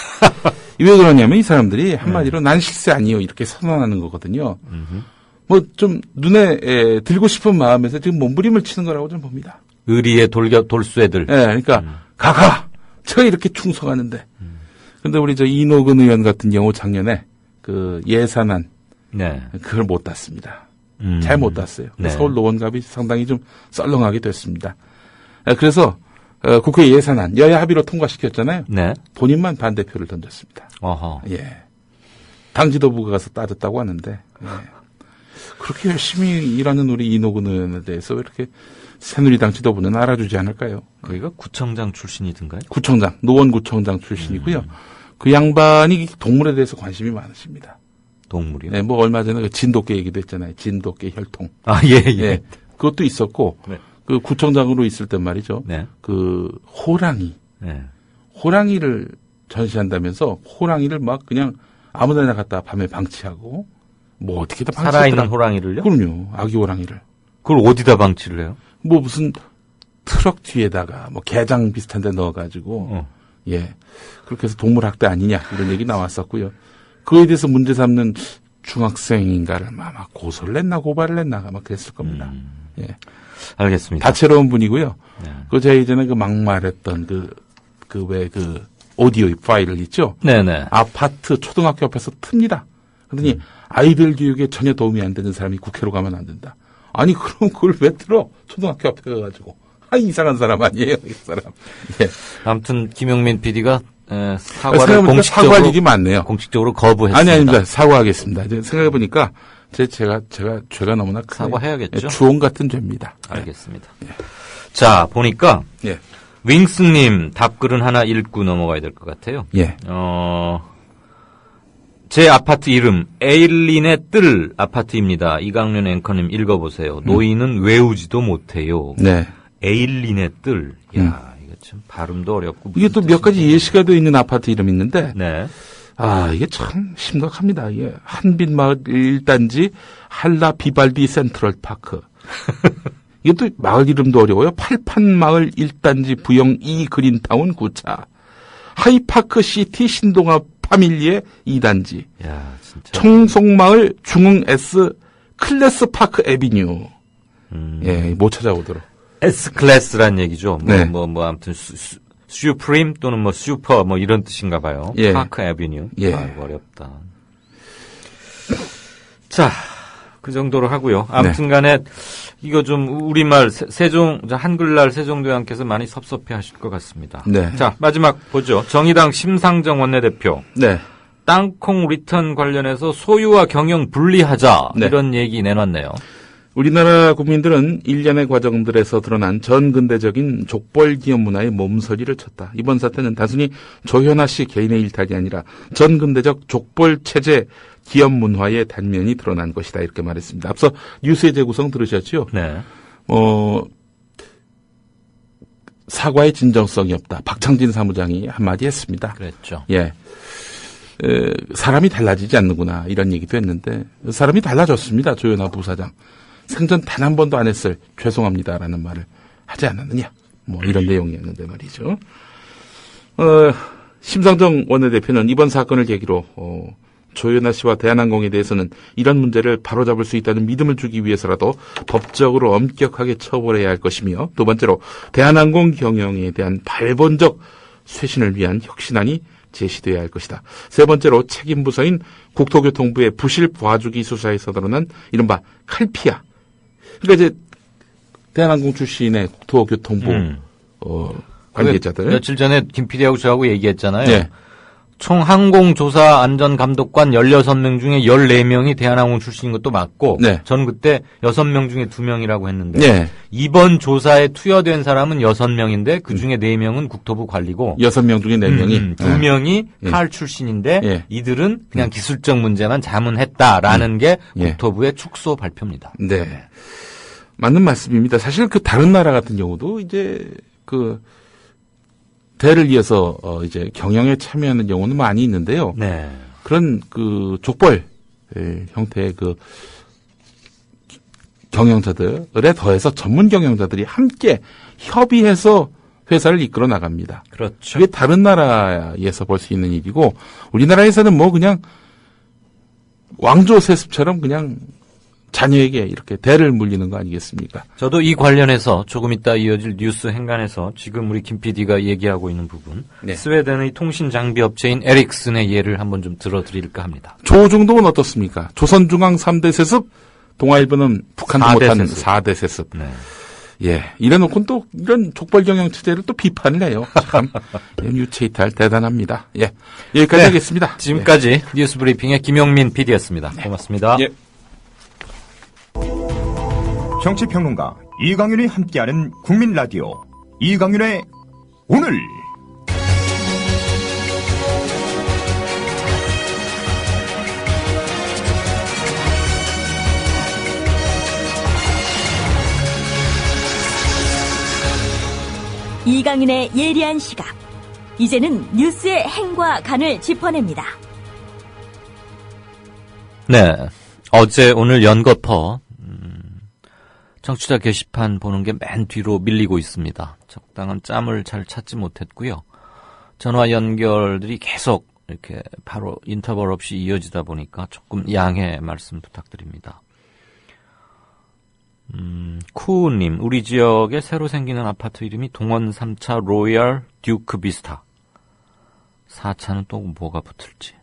왜 그러냐면 이 사람들이 한마디로 난 실세 아니요 이렇게 선언하는 거거든요. 좀 눈에 들고 싶은 마음에서 지금 몸부림을 치는 거라고 좀 봅니다. 의리의 돌쇠들. 네, 그러니까 제가 이렇게 충성하는데. 근데 우리 이노근 의원 같은 경우 작년에 예산안 네. 그걸 못 땄습니다. 잘 못 땄어요. 네. 서울 노원갑이 상당히 좀 썰렁하게 됐습니다. 그래서 국회 예산안 여야 합의로 통과시켰잖아요. 네. 본인만 반대표를 던졌습니다. 어허. 예. 당 지도부가 가서 따졌다고 하는데 예. 그렇게 열심히 일하는 우리 이노근 의원에 대해서 왜 이렇게 새누리당 지도부는 알아주지 않을까요? 거기가 구청장 출신이든가요? 구청장, 노원구청장 출신이고요. 그 양반이 동물에 대해서 관심이 많으십니다. 동물이요? 네, 뭐 얼마 전에 그 진돗개 얘기도 했잖아요. 진돗개 혈통. 아, 예, 예. 네, 그것도 있었고, 네. 그 구청장으로 있을 때 말이죠. 네. 그 호랑이. 네. 호랑이를 전시한다면서 호랑이를 막 그냥 아무 데나 갖다 밤에 방치하고, 뭐 어떻게든 방치하더라. 살아있는 호랑이를요? 그럼요. 아기 호랑이를. 그걸 어디다 방치를 해요? 뭐 무슨 트럭 뒤에다가 뭐 개장 비슷한 데 넣어가지고, 예. 그렇게 해서 동물 학대 아니냐, 이런 얘기 나왔었고요. 그거에 대해서 문제 삼는 중학생인가를 막 고소를 냈나 고발을 했나 막 그랬을 겁니다. 예. 알겠습니다. 다채로운 분이고요. 네. 그 제가 이전에 그 막말했던 그 오디오 파일을 있죠. 네네. 아파트 초등학교 앞에서 틉니다. 그러더니 아이들 교육에 전혀 도움이 안 되는 사람이 국회로 가면 안 된다. 아니 그럼 그걸 왜 틀어? 초등학교 앞에 가가지고. 이상한 사람 아니에요, 이 사람. 예. 아무튼 김용민 PD가 사과를 공식적으로 사과할 일이 많네요. 공식적으로 거부했습니다. 아닙니다. 사과하겠습니다. 생각해 보니까 제가 죄가 너무나 크네요. 사과해야겠죠. 주홍 같은 죄입니다. 알겠습니다. 예. 자, 보니까 예. 윙스님 답글은 하나 읽고 넘어가야 될 것 같아요. 예. 제 아파트 이름 에일린의 뜰 아파트입니다. 이강윤 앵커님 읽어보세요. 노인은 외우지도 못해요. 네. 에일린의 뜰. 야, 이거 참 발음도 어렵고. 이게 또 몇 가지 예시가 되어 있는 아파트 이름이 있는데. 네. 이게 참 심각합니다. 이게 한빛마을 1단지 한라 비발디 센트럴 파크. 이게 또 마을 이름도 어려워요. 팔판마을 1단지 부영 2 그린타운 9차. 하이파크 시티 신동아 파밀리의 2단지. 야, 진짜. 청송마을 중흥 S 클래스 파크 에비뉴. 예, 못 찾아오도록. S 클래스란 얘기죠. 네. 아무튼 슈프림 또는 뭐 슈퍼 뭐 이런 뜻인가 봐요. 예. 파크 에비뉴. 예. 어렵다. 자, 그 정도로 하고요. 아무튼 간에 이거 좀 우리말 한글날 세종대왕께서 많이 섭섭해 하실 것 같습니다. 네. 자, 마지막 보죠. 정의당 심상정 원내대표. 네. 땅콩 리턴 관련해서 소유와 경영 분리하자. 네. 이런 얘기 내놨네요. 우리나라 국민들은 일련의 과정들에서 드러난 전근대적인 족벌 기업 문화에 몸서리를 쳤다. 이번 사태는 단순히 조현아 씨 개인의 일탈이 아니라 전근대적 족벌 체제 기업 문화의 단면이 드러난 것이다. 이렇게 말했습니다. 앞서 뉴스의 재구성 들으셨죠? 네. 사과의 진정성이 없다. 박창진 사무장이 한마디 했습니다. 그랬죠. 예. 사람이 달라지지 않는구나. 이런 얘기도 했는데 사람이 달라졌습니다. 조현아 부사장. 생전 단 한 번도 안 했을 죄송합니다라는 말을 하지 않았느냐. 뭐 이런 내용이었는데 말이죠. 심상정 원내대표는 이번 사건을 계기로 조현아 씨와 대한항공에 대해서는 이런 문제를 바로잡을 수 있다는 믿음을 주기 위해서라도 법적으로 엄격하게 처벌해야 할 것이며, 두 번째로 대한항공 경영에 대한 발본적 쇄신을 위한 혁신안이 제시돼야 할 것이다. 세 번째로 책임 부서인 국토교통부의 부실 봐주기 수사에서 드러난 이른바 칼피아. 그러니까 이제 대한항공 출신의 국토교통부 관계자들. 며칠 전에 김 PD하고 저하고 얘기했잖아요. 네. 총 항공조사안전감독관 16명 중에 14명이 대한항공 출신인 것도 맞고, 네. 전 그때 6명 중에 2명이라고 했는데, 네. 이번 조사에 투여된 사람은 6명인데, 그 중에 4명은 국토부 관리고, 6명 중에 4명이? 2명이 칼 출신인데, 이들은 그냥 기술적 문제만 자문했다라는 게 국토부의 축소 발표입니다. 네. 맞는 말씀입니다. 사실 그 다른 나라 같은 경우도 이제 대를 이어서 이제 경영에 참여하는 경우는 많이 있는데요. 네. 그런 그 족벌 형태의 그 경영자들에 더해서 전문 경영자들이 함께 협의해서 회사를 이끌어 나갑니다. 그렇죠. 그게 다른 나라에서 볼 수 있는 일이고, 우리나라에서는 뭐 그냥 왕조 세습처럼 그냥 자녀에게 이렇게 대를 물리는 거 아니겠습니까? 저도 이 관련해서 조금 이따 이어질 뉴스 행간에서 지금 우리 김 PD가 얘기하고 있는 부분, 네. 스웨덴의 통신 장비 업체인 에릭슨의 예를 한번 좀 들어드릴까 합니다. 조중동은 어떻습니까? 조선중앙 3대 세습, 동아일보는 북한도 4대 못하는 세습. 4대 세습. 네. 예, 이래놓고는 또 이런 족벌 경영 체제를 또 비판을 해요. 참 유체이탈 대단합니다. 예, 여기까지 네, 하겠습니다. 지금까지 뉴스 브리핑의 김용민 PD였습니다. 고맙습니다. 예. 정치평론가 이강윤이 함께하는 국민 라디오 이강윤의 오늘. 이강윤의 예리한 시각. 이제는 뉴스의 행과 간을 짚어냅니다. 네, 어제 오늘 연거퍼 청취자 게시판 보는 게 맨 뒤로 밀리고 있습니다. 적당한 짬을 잘 찾지 못했고요. 전화 연결들이 계속 이렇게 바로 인터벌 없이 이어지다 보니까 조금 양해 말씀 부탁드립니다. 쿠우님, 우리 지역에 새로 생기는 아파트 이름이 동원 3차 로얄 듀크 비스타. 4차는 또 뭐가 붙을지.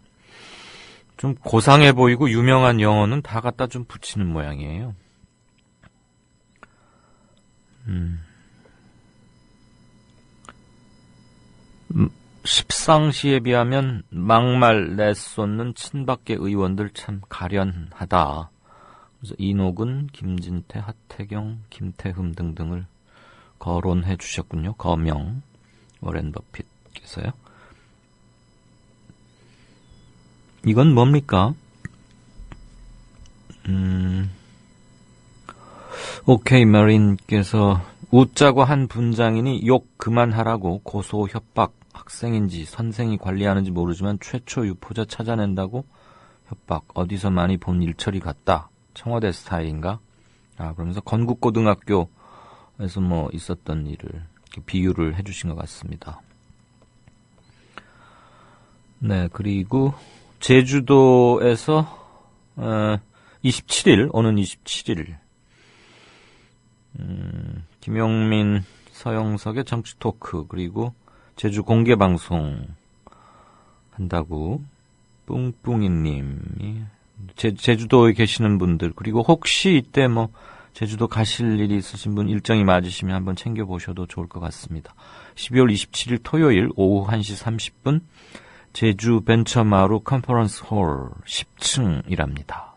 좀 고상해 보이고 유명한 영어는 다 갖다 좀 붙이는 모양이에요. 십상시에 비하면 막말 내쏟는 친박계 의원들 참 가련하다. 그래서 이노근, 김진태, 하태경, 김태흠 등등을 거론해 주셨군요. 거명, 워렌 버핏께서요. 이건 뭡니까? 오케이 마린께서 웃자고 한 분장인이 욕 그만하라고 고소 협박, 학생인지 선생이 관리하는지 모르지만 최초 유포자 찾아낸다고 협박, 어디서 많이 본 일처리 같다. 청와대 스타일인가? 그러면서 건국고등학교에서 뭐 있었던 일을 비유를 해주신 것 같습니다. 네, 그리고 제주도에서 27일, 오는 27일 김용민, 서영석의 정치 토크, 그리고 제주 공개 방송 한다고 뿡뿡이님이 제주도에 계시는 분들, 그리고 혹시 이때 뭐 제주도 가실 일이 있으신 분 일정이 맞으시면 한번 챙겨보셔도 좋을 것 같습니다. 12월 27일 토요일 오후 1시 30분 제주 벤처마루 컨퍼런스 홀 10층이랍니다.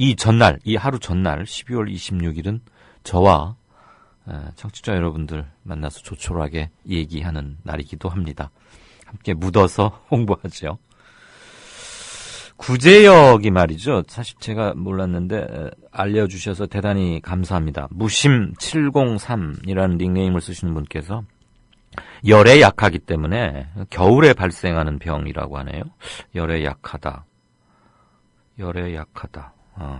이 전날, 이 하루 전날 12월 26일은 저와 청취자 여러분들 만나서 조촐하게 얘기하는 날이기도 합니다. 함께 묻어서 홍보하죠. 구제역이 말이죠. 사실 제가 몰랐는데 알려주셔서 대단히 감사합니다. 무심703이라는 닉네임을 쓰시는 분께서 열에 약하기 때문에 겨울에 발생하는 병이라고 하네요. 열에 약하다.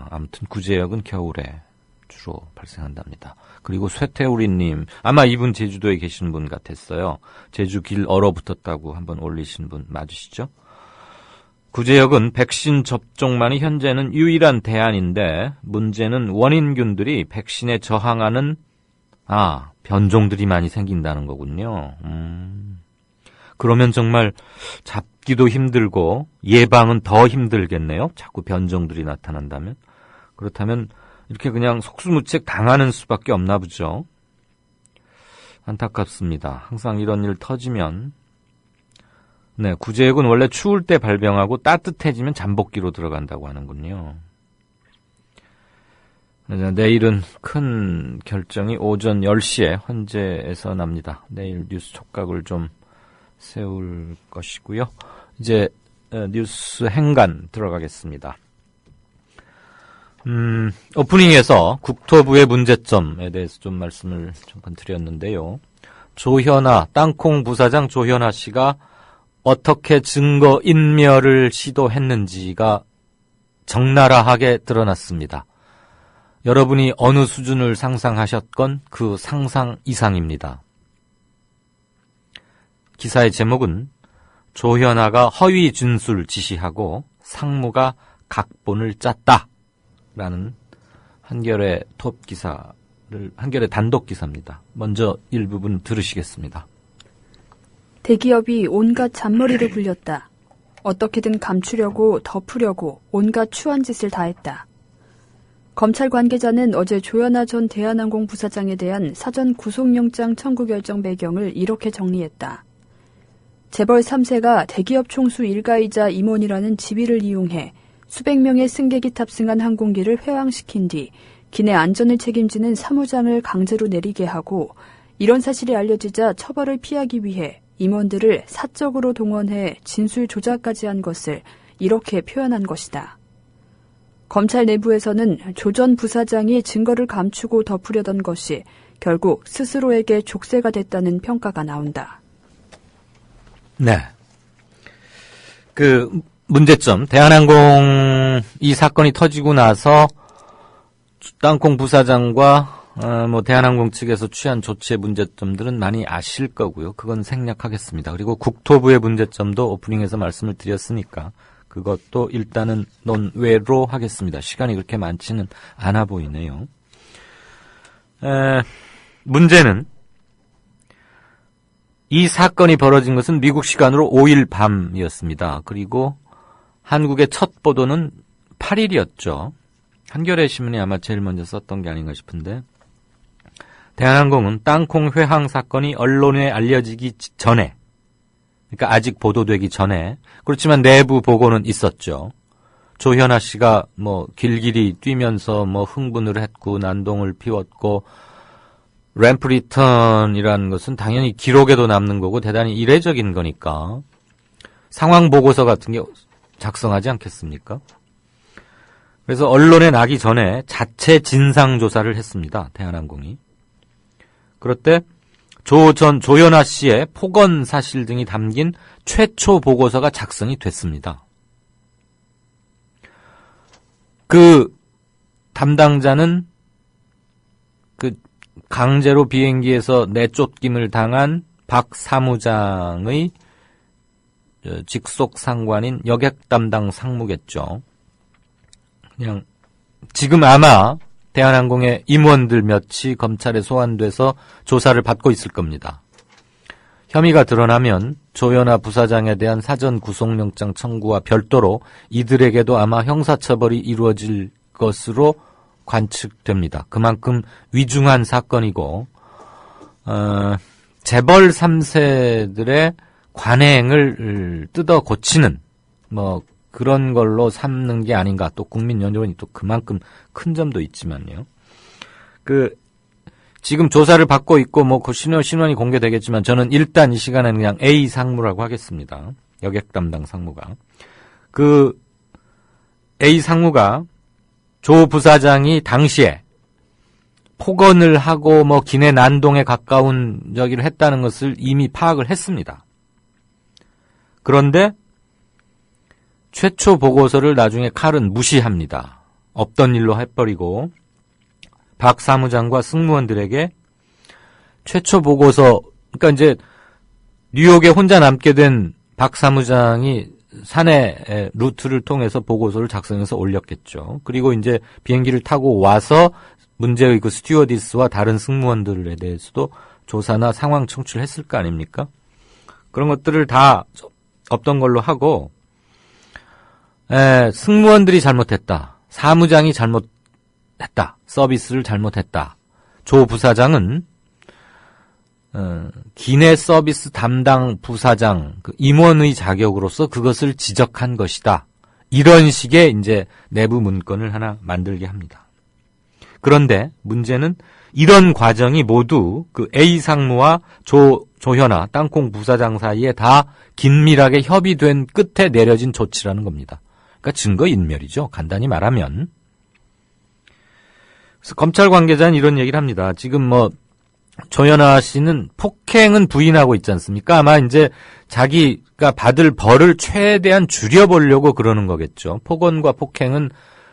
아무튼 구제역은 겨울에 주로 발생한답니다. 그리고 쇠태우리님, 아마 이분 제주도에 계시는 분 같았어요. 제주 길 얼어붙었다고 한번 올리신 분 맞으시죠? 구제역은 백신 접종만이 현재는 유일한 대안인데 문제는 원인균들이 백신에 저항하는 변종들이 많이 생긴다는 거군요. 그러면 정말 잡기도 힘들고 예방은 더 힘들겠네요. 자꾸 변종들이 나타난다면. 그렇다면 이렇게 그냥 속수무책 당하는 수밖에 없나 보죠. 안타깝습니다. 항상 이런 일 터지면 구제역은 원래 추울 때 발병하고 따뜻해지면 잠복기로 들어간다고 하는군요. 내일은 큰 결정이 오전 10시에 헌재에서 납니다. 내일 뉴스 촉각을 좀 세울 것이고요. 이제 뉴스 행간 들어가겠습니다. 오프닝에서 국토부의 문제점에 대해서 좀 말씀을 잠깐 드렸는데요. 조현아, 땅콩 부사장 조현아 씨가 어떻게 증거 인멸을 시도했는지가 적나라하게 드러났습니다. 여러분이 어느 수준을 상상하셨건 그 상상 이상입니다. 기사의 제목은 조현아가 허위 진술 지시하고 상무가 각본을 짰다 라는 한겨레 톱 기사를, 한겨레 단독 기사입니다. 먼저 일부분 들으시겠습니다. 대기업이 온갖 잔머리를 굴렸다. 어떻게든 감추려고 덮으려고 온갖 추한 짓을 다 했다. 검찰 관계자는 어제 조현아 전 대한항공 부사장에 대한 사전 구속영장 청구 결정 배경을 이렇게 정리했다. 재벌 3세가 대기업 총수 일가이자 임원이라는 지위를 이용해 수백 명의 승객이 탑승한 항공기를 회항시킨 뒤 기내 안전을 책임지는 사무장을 강제로 내리게 하고 이런 사실이 알려지자 처벌을 피하기 위해 임원들을 사적으로 동원해 진술 조작까지 한 것을 이렇게 표현한 것이다. 검찰 내부에서는 조 전 부사장이 증거를 감추고 덮으려던 것이 결국 스스로에게 족쇄가 됐다는 평가가 나온다. 네. 그 문제점, 대한항공 이 사건이 터지고 나서 땅콩 부사장과 대한항공 측에서 취한 조치의 문제점들은 많이 아실 거고요. 그건 생략하겠습니다. 그리고 국토부의 문제점도 오프닝에서 말씀을 드렸으니까 그것도 일단은 논외로 하겠습니다. 시간이 그렇게 많지는 않아 보이네요. 문제는 이 사건이 벌어진 것은 미국 시간으로 5일 밤이었습니다. 그리고 한국의 첫 보도는 8일이었죠. 한겨레 신문이 아마 제일 먼저 썼던 게 아닌가 싶은데, 대한항공은 땅콩 회항 사건이 언론에 알려지기 전에, 그러니까 아직 보도되기 전에, 그렇지만 내부 보고는 있었죠. 조현아 씨가 길길이 뛰면서 흥분을 했고 난동을 피웠고, 램프 리턴이라는 것은 당연히 기록에도 남는 거고 대단히 이례적인 거니까 상황 보고서 같은 게 작성하지 않겠습니까? 그래서 언론에 나기 전에 자체 진상조사를 했습니다. 대한항공이. 그럴 때 조현아 씨의 폭언 사실 등이 담긴 최초 보고서가 작성이 됐습니다. 그 담당자는 강제로 비행기에서 내쫓김을 당한 박 사무장의 직속 상관인 여객 담당 상무겠죠. 그냥 지금 아마 대한항공의 임원들 몇이 검찰에 소환돼서 조사를 받고 있을 겁니다. 혐의가 드러나면 조현아 부사장에 대한 사전 구속영장 청구와 별도로 이들에게도 아마 형사처벌이 이루어질 것으로 관측됩니다. 그만큼 위중한 사건이고 재벌 3세들의 관행을 뜯어 고치는 그런 걸로 삼는 게 아닌가. 또 국민 여론이 또 그만큼 큰 점도 있지만요. 지금 조사를 받고 있고 그 신원이 공개되겠지만 저는 일단 이 시간에는 그냥 A 상무라고 하겠습니다. 여객 담당 상무가. A 상무가 조 부사장이 당시에 폭언을 하고 기내 난동에 가까운 저기를 했다는 것을 이미 파악을 했습니다. 그런데 최초 보고서를 나중에 칼은 무시합니다. 없던 일로 해버리고 박 사무장과 승무원들에게 최초 보고서, 그러니까 이제 뉴욕에 혼자 남게 된 박 사무장이 사내 루트를 통해서 보고서를 작성해서 올렸겠죠. 그리고 이제 비행기를 타고 와서 문제의 그 스튜어디스와 다른 승무원들에 대해서도 조사나 상황 청취를 했을 거 아닙니까? 그런 것들을 다 없던 걸로 하고, 승무원들이 잘못했다. 사무장이 잘못했다. 서비스를 잘못했다. 조 부사장은 기내 서비스 담당 부사장 임원의 자격으로서 그것을 지적한 것이다. 이런 식의 이제 내부 문건을 하나 만들게 합니다. 그런데 문제는 이런 과정이 모두 A 상무와 조현아 땅콩 부사장 사이에 다 긴밀하게 협의된 끝에 내려진 조치라는 겁니다. 그러니까 증거인멸이죠. 간단히 말하면. 그래서 검찰 관계자는 이런 얘기를 합니다. 지금 조현아 씨는 폭행은 부인하고 있지 않습니까? 아마 이제 자기가 받을 벌을 최대한 줄여보려고 그러는 거겠죠. 폭언과 폭행은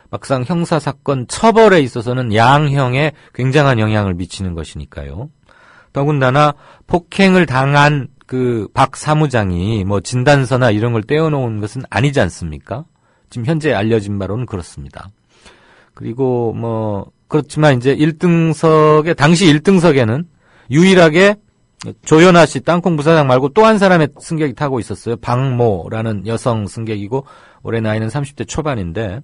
막상 형사사건 처벌에 있어서는 양형에 굉장한 영향을 미치는 것이니까요. 더군다나 폭행을 당한 박 사무장이 진단서나 이런 걸 떼어놓은 것은 아니지 않습니까? 지금 현재 알려진 바로는 그렇습니다. 그리고 뭐 그렇지만 이제 1등석에 당시 1등석에는 유일하게 조연아 씨 땅콩 부사장 말고 또 한 사람의 승객이 타고 있었어요. 박모라는 여성 승객이고 올해 나이는 30대 초반인데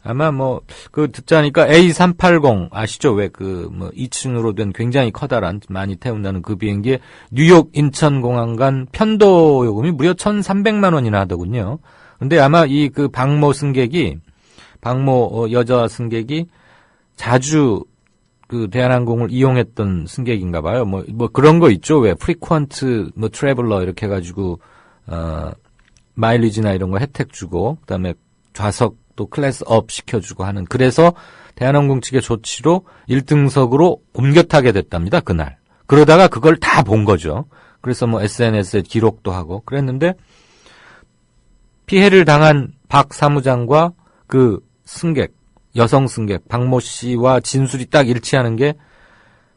아마 뭐 그 듣자니까 A380 아시죠? 왜 그 뭐 2층으로 된 굉장히 커다란 많이 태운다는 그 비행기에 뉴욕 인천공항 간 편도 요금이 무려 1,300만 원이나 하더군요. 근데 아마 이 그 박모 여자 승객이 자주 그 대한항공을 이용했던 승객인가 봐요. 뭐 그런 거 있죠. 왜 프리퀀트 뭐 트래블러 이렇게 해 가지고 마일리지나 이런 거 혜택 주고 그다음에 좌석 또 클래스 업 시켜주고 하는. 그래서 대한항공 측의 조치로 1등석으로 옮겨 타게 됐답니다. 그날. 그러다가 그걸 다 본 거죠. 그래서 뭐 SNS에 기록도 하고 그랬는데 피해를 당한 박 사무장과 그 승객, 여성 승객 박모 씨와 진술이 딱 일치하는 게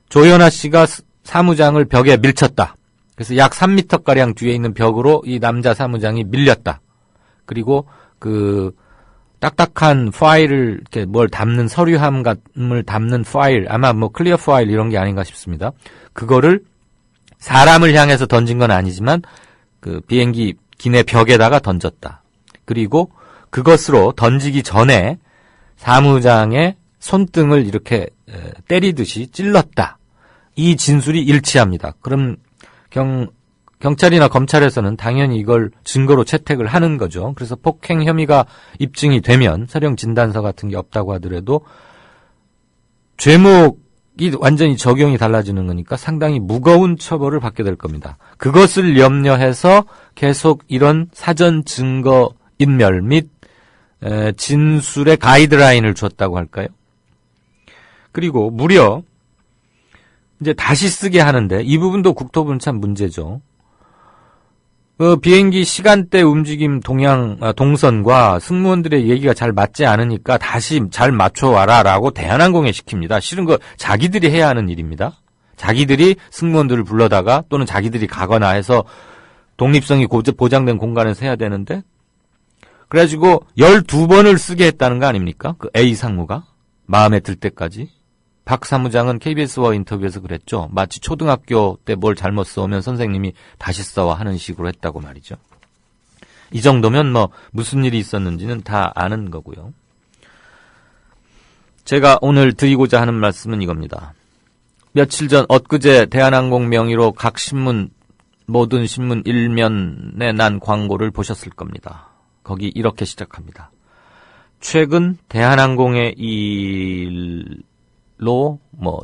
조연아 씨가 사무장을 벽에 밀쳤다. 그래서 약 3m가량 뒤에 있는 벽으로 이 남자 사무장이 밀렸다. 그리고 그 딱딱한 파일을 이렇게 뭘 담는 서류함을 담는 파일, 아마 뭐 클리어 파일 이런 게 아닌가 싶습니다. 그거를 사람을 향해서 던진 건 아니지만 그 비행기 기내 벽에다가 던졌다. 그리고 그것으로 던지기 전에 사무장의 손등을 이렇게 때리듯이 찔렀다. 이 진술이 일치합니다. 그럼 경찰이나 검찰에서는 당연히 이걸 증거로 채택을 하는 거죠. 그래서 폭행 혐의가 입증이 되면 서령 진단서 같은 게 없다고 하더라도 죄목이 완전히 적용이 달라지는 거니까 상당히 무거운 처벌을 받게 될 겁니다. 그것을 염려해서 계속 이런 사전 증거 인멸 및 진술의 가이드라인을 줬다고 할까요? 그리고 무려 이제 다시 쓰게 하는데 이 부분도 국토부는 참 문제죠. 비행기 시간대 움직임 동선과 승무원들의 얘기가 잘 맞지 않으니까 다시 잘 맞춰와라라고 대한항공에 시킵니다. 실은 그 자기들이 해야 하는 일입니다. 자기들이 승무원들을 불러다가 또는 자기들이 가거나 해서 독립성이 보장된 공간에서 해야 되는데 그래가지고 12번을 쓰게 했다는 거 아닙니까? 그 A 상무가 마음에 들 때까지. 박 사무장은 KBS와 인터뷰에서 그랬죠. 마치 초등학교 때 뭘 잘못 써오면 선생님이 다시 써와 하는 식으로 했다고 말이죠. 이 정도면 뭐 무슨 일이 있었는지는 다 아는 거고요. 제가 오늘 드리고자 하는 말씀은 이겁니다. 며칠 전 엊그제 대한항공 명의로 각 신문 모든 신문 일면에 난 광고를 보셨을 겁니다. 거기 이렇게 시작합니다. 최근 대한항공의 일로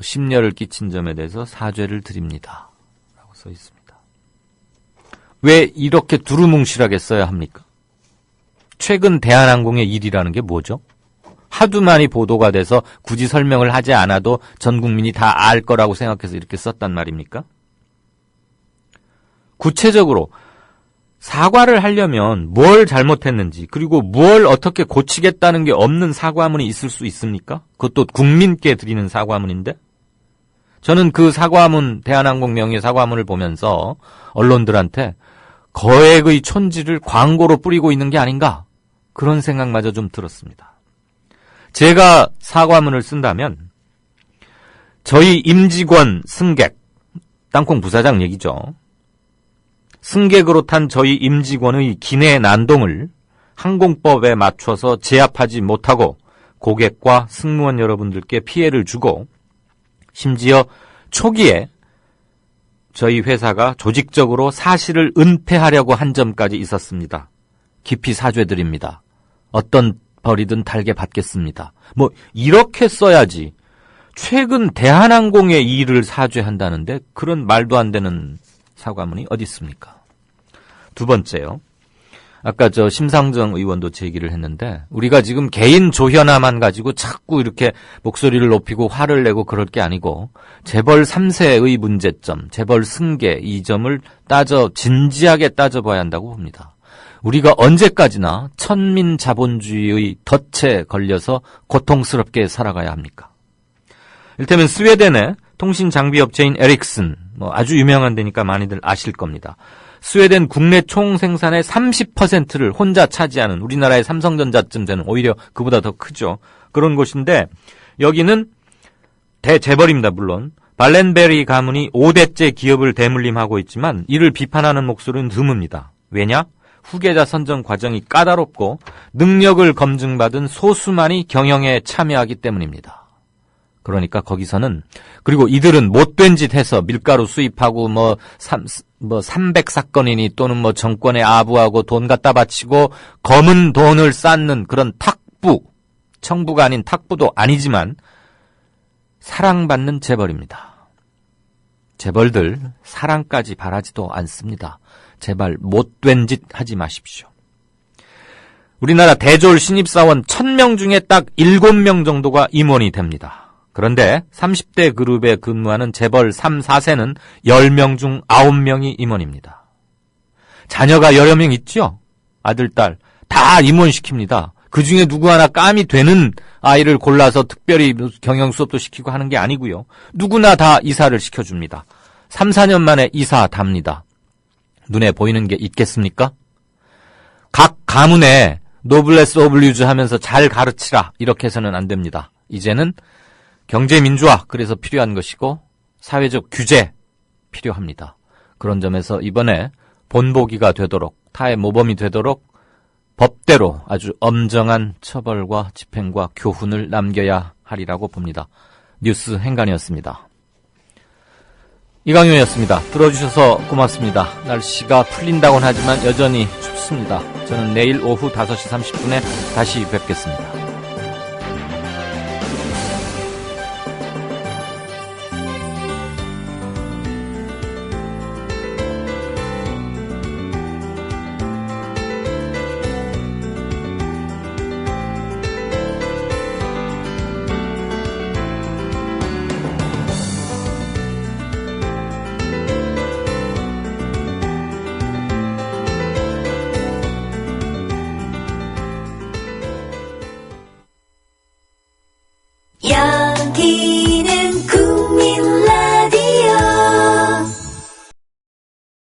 심려를 끼친 점에 대해서 사죄를 드립니다. 라고 써 있습니다. 왜 이렇게 두루뭉실하게 써야 합니까? 최근 대한항공의 일이라는 게 뭐죠? 하도 많이 보도가 돼서 굳이 설명을 하지 않아도 전 국민이 다 알 거라고 생각해서 이렇게 썼단 말입니까? 구체적으로 사과를 하려면 뭘 잘못했는지 그리고 뭘 어떻게 고치겠다는 게 없는 사과문이 있을 수 있습니까? 그것도 국민께 드리는 사과문인데 저는 그 사과문 대한항공 명의의 사과문을 보면서 언론들한테 거액의 촌지를 광고로 뿌리고 있는 게 아닌가 그런 생각마저 좀 들었습니다. 제가 사과문을 쓴다면 저희 임직원 승객 땅콩 부사장 얘기죠. 승객으로 탄 저희 임직원의 기내 난동을 항공법에 맞춰서 제압하지 못하고 고객과 승무원 여러분들께 피해를 주고 심지어 초기에 저희 회사가 조직적으로 사실을 은폐하려고 한 점까지 있었습니다. 깊이 사죄드립니다. 어떤 벌이든 달게 받겠습니다. 이렇게 써야지 최근 대한항공의 이 일을 사죄한다는데 그런 말도 안 되는 사과문이 어디 있습니까? 두 번째요. 아까 심상정 의원도 제기를 했는데 우리가 지금 개인 조현아만 가지고 자꾸 이렇게 목소리를 높이고 화를 내고 그럴 게 아니고 재벌 3세의 문제점, 재벌 승계 이 점을 진지하게 따져봐야 한다고 봅니다. 우리가 언제까지나 천민 자본주의의 덫에 걸려서 고통스럽게 살아가야 합니까? 이를테면 스웨덴의 통신 장비 업체인 에릭슨, 아주 유명한 데니까 많이들 아실 겁니다. 스웨덴 국내 총 생산의 30%를 혼자 차지하는 우리나라의 삼성전자쯤 되는 오히려 그보다 더 크죠. 그런 곳인데 여기는 대재벌입니다. 물론 발렌베리 가문이 5대째 기업을 대물림하고 있지만 이를 비판하는 목소리는 드뭅니다. 왜냐? 후계자 선정 과정이 까다롭고 능력을 검증받은 소수만이 경영에 참여하기 때문입니다. 그러니까 거기서는 그리고 이들은 못된 짓 해서 밀가루 수입하고 300사건이니 또는 정권에 아부하고 돈 갖다 바치고 검은 돈을 쌓는 그런 탁부, 청부가 아닌 탁부도 아니지만 사랑받는 재벌입니다. 재벌들 사랑까지 바라지도 않습니다. 제발 못된 짓 하지 마십시오. 우리나라 대졸 신입사원 1000명 중에 딱 7명 정도가 임원이 됩니다. 그런데 30대 그룹에 근무하는 재벌 3, 4세는 10명 중 9명이 임원입니다. 자녀가 여러 명 있죠? 아들, 딸 다 임원시킵니다. 그중에 누구 하나 깜이 되는 아이를 골라서 특별히 경영 수업도 시키고 하는 게 아니고요. 누구나 다 이사를 시켜줍니다. 3, 4년 만에 이사 답니다. 눈에 보이는 게 있겠습니까? 각 가문에 노블레스 오블리주 하면서 잘 가르치라 이렇게 해서는 안 됩니다. 이제는 경제민주화 그래서 필요한 것이고 사회적 규제 필요합니다. 그런 점에서 이번에 본보기가 되도록 타의 모범이 되도록 법대로 아주 엄정한 처벌과 집행과 교훈을 남겨야 하리라고 봅니다. 뉴스 행간이었습니다. 이강용이었습니다. 들어주셔서 고맙습니다. 날씨가 풀린다고는 하지만 여전히 춥습니다. 저는 내일 오후 5시 30분에 다시 뵙겠습니다.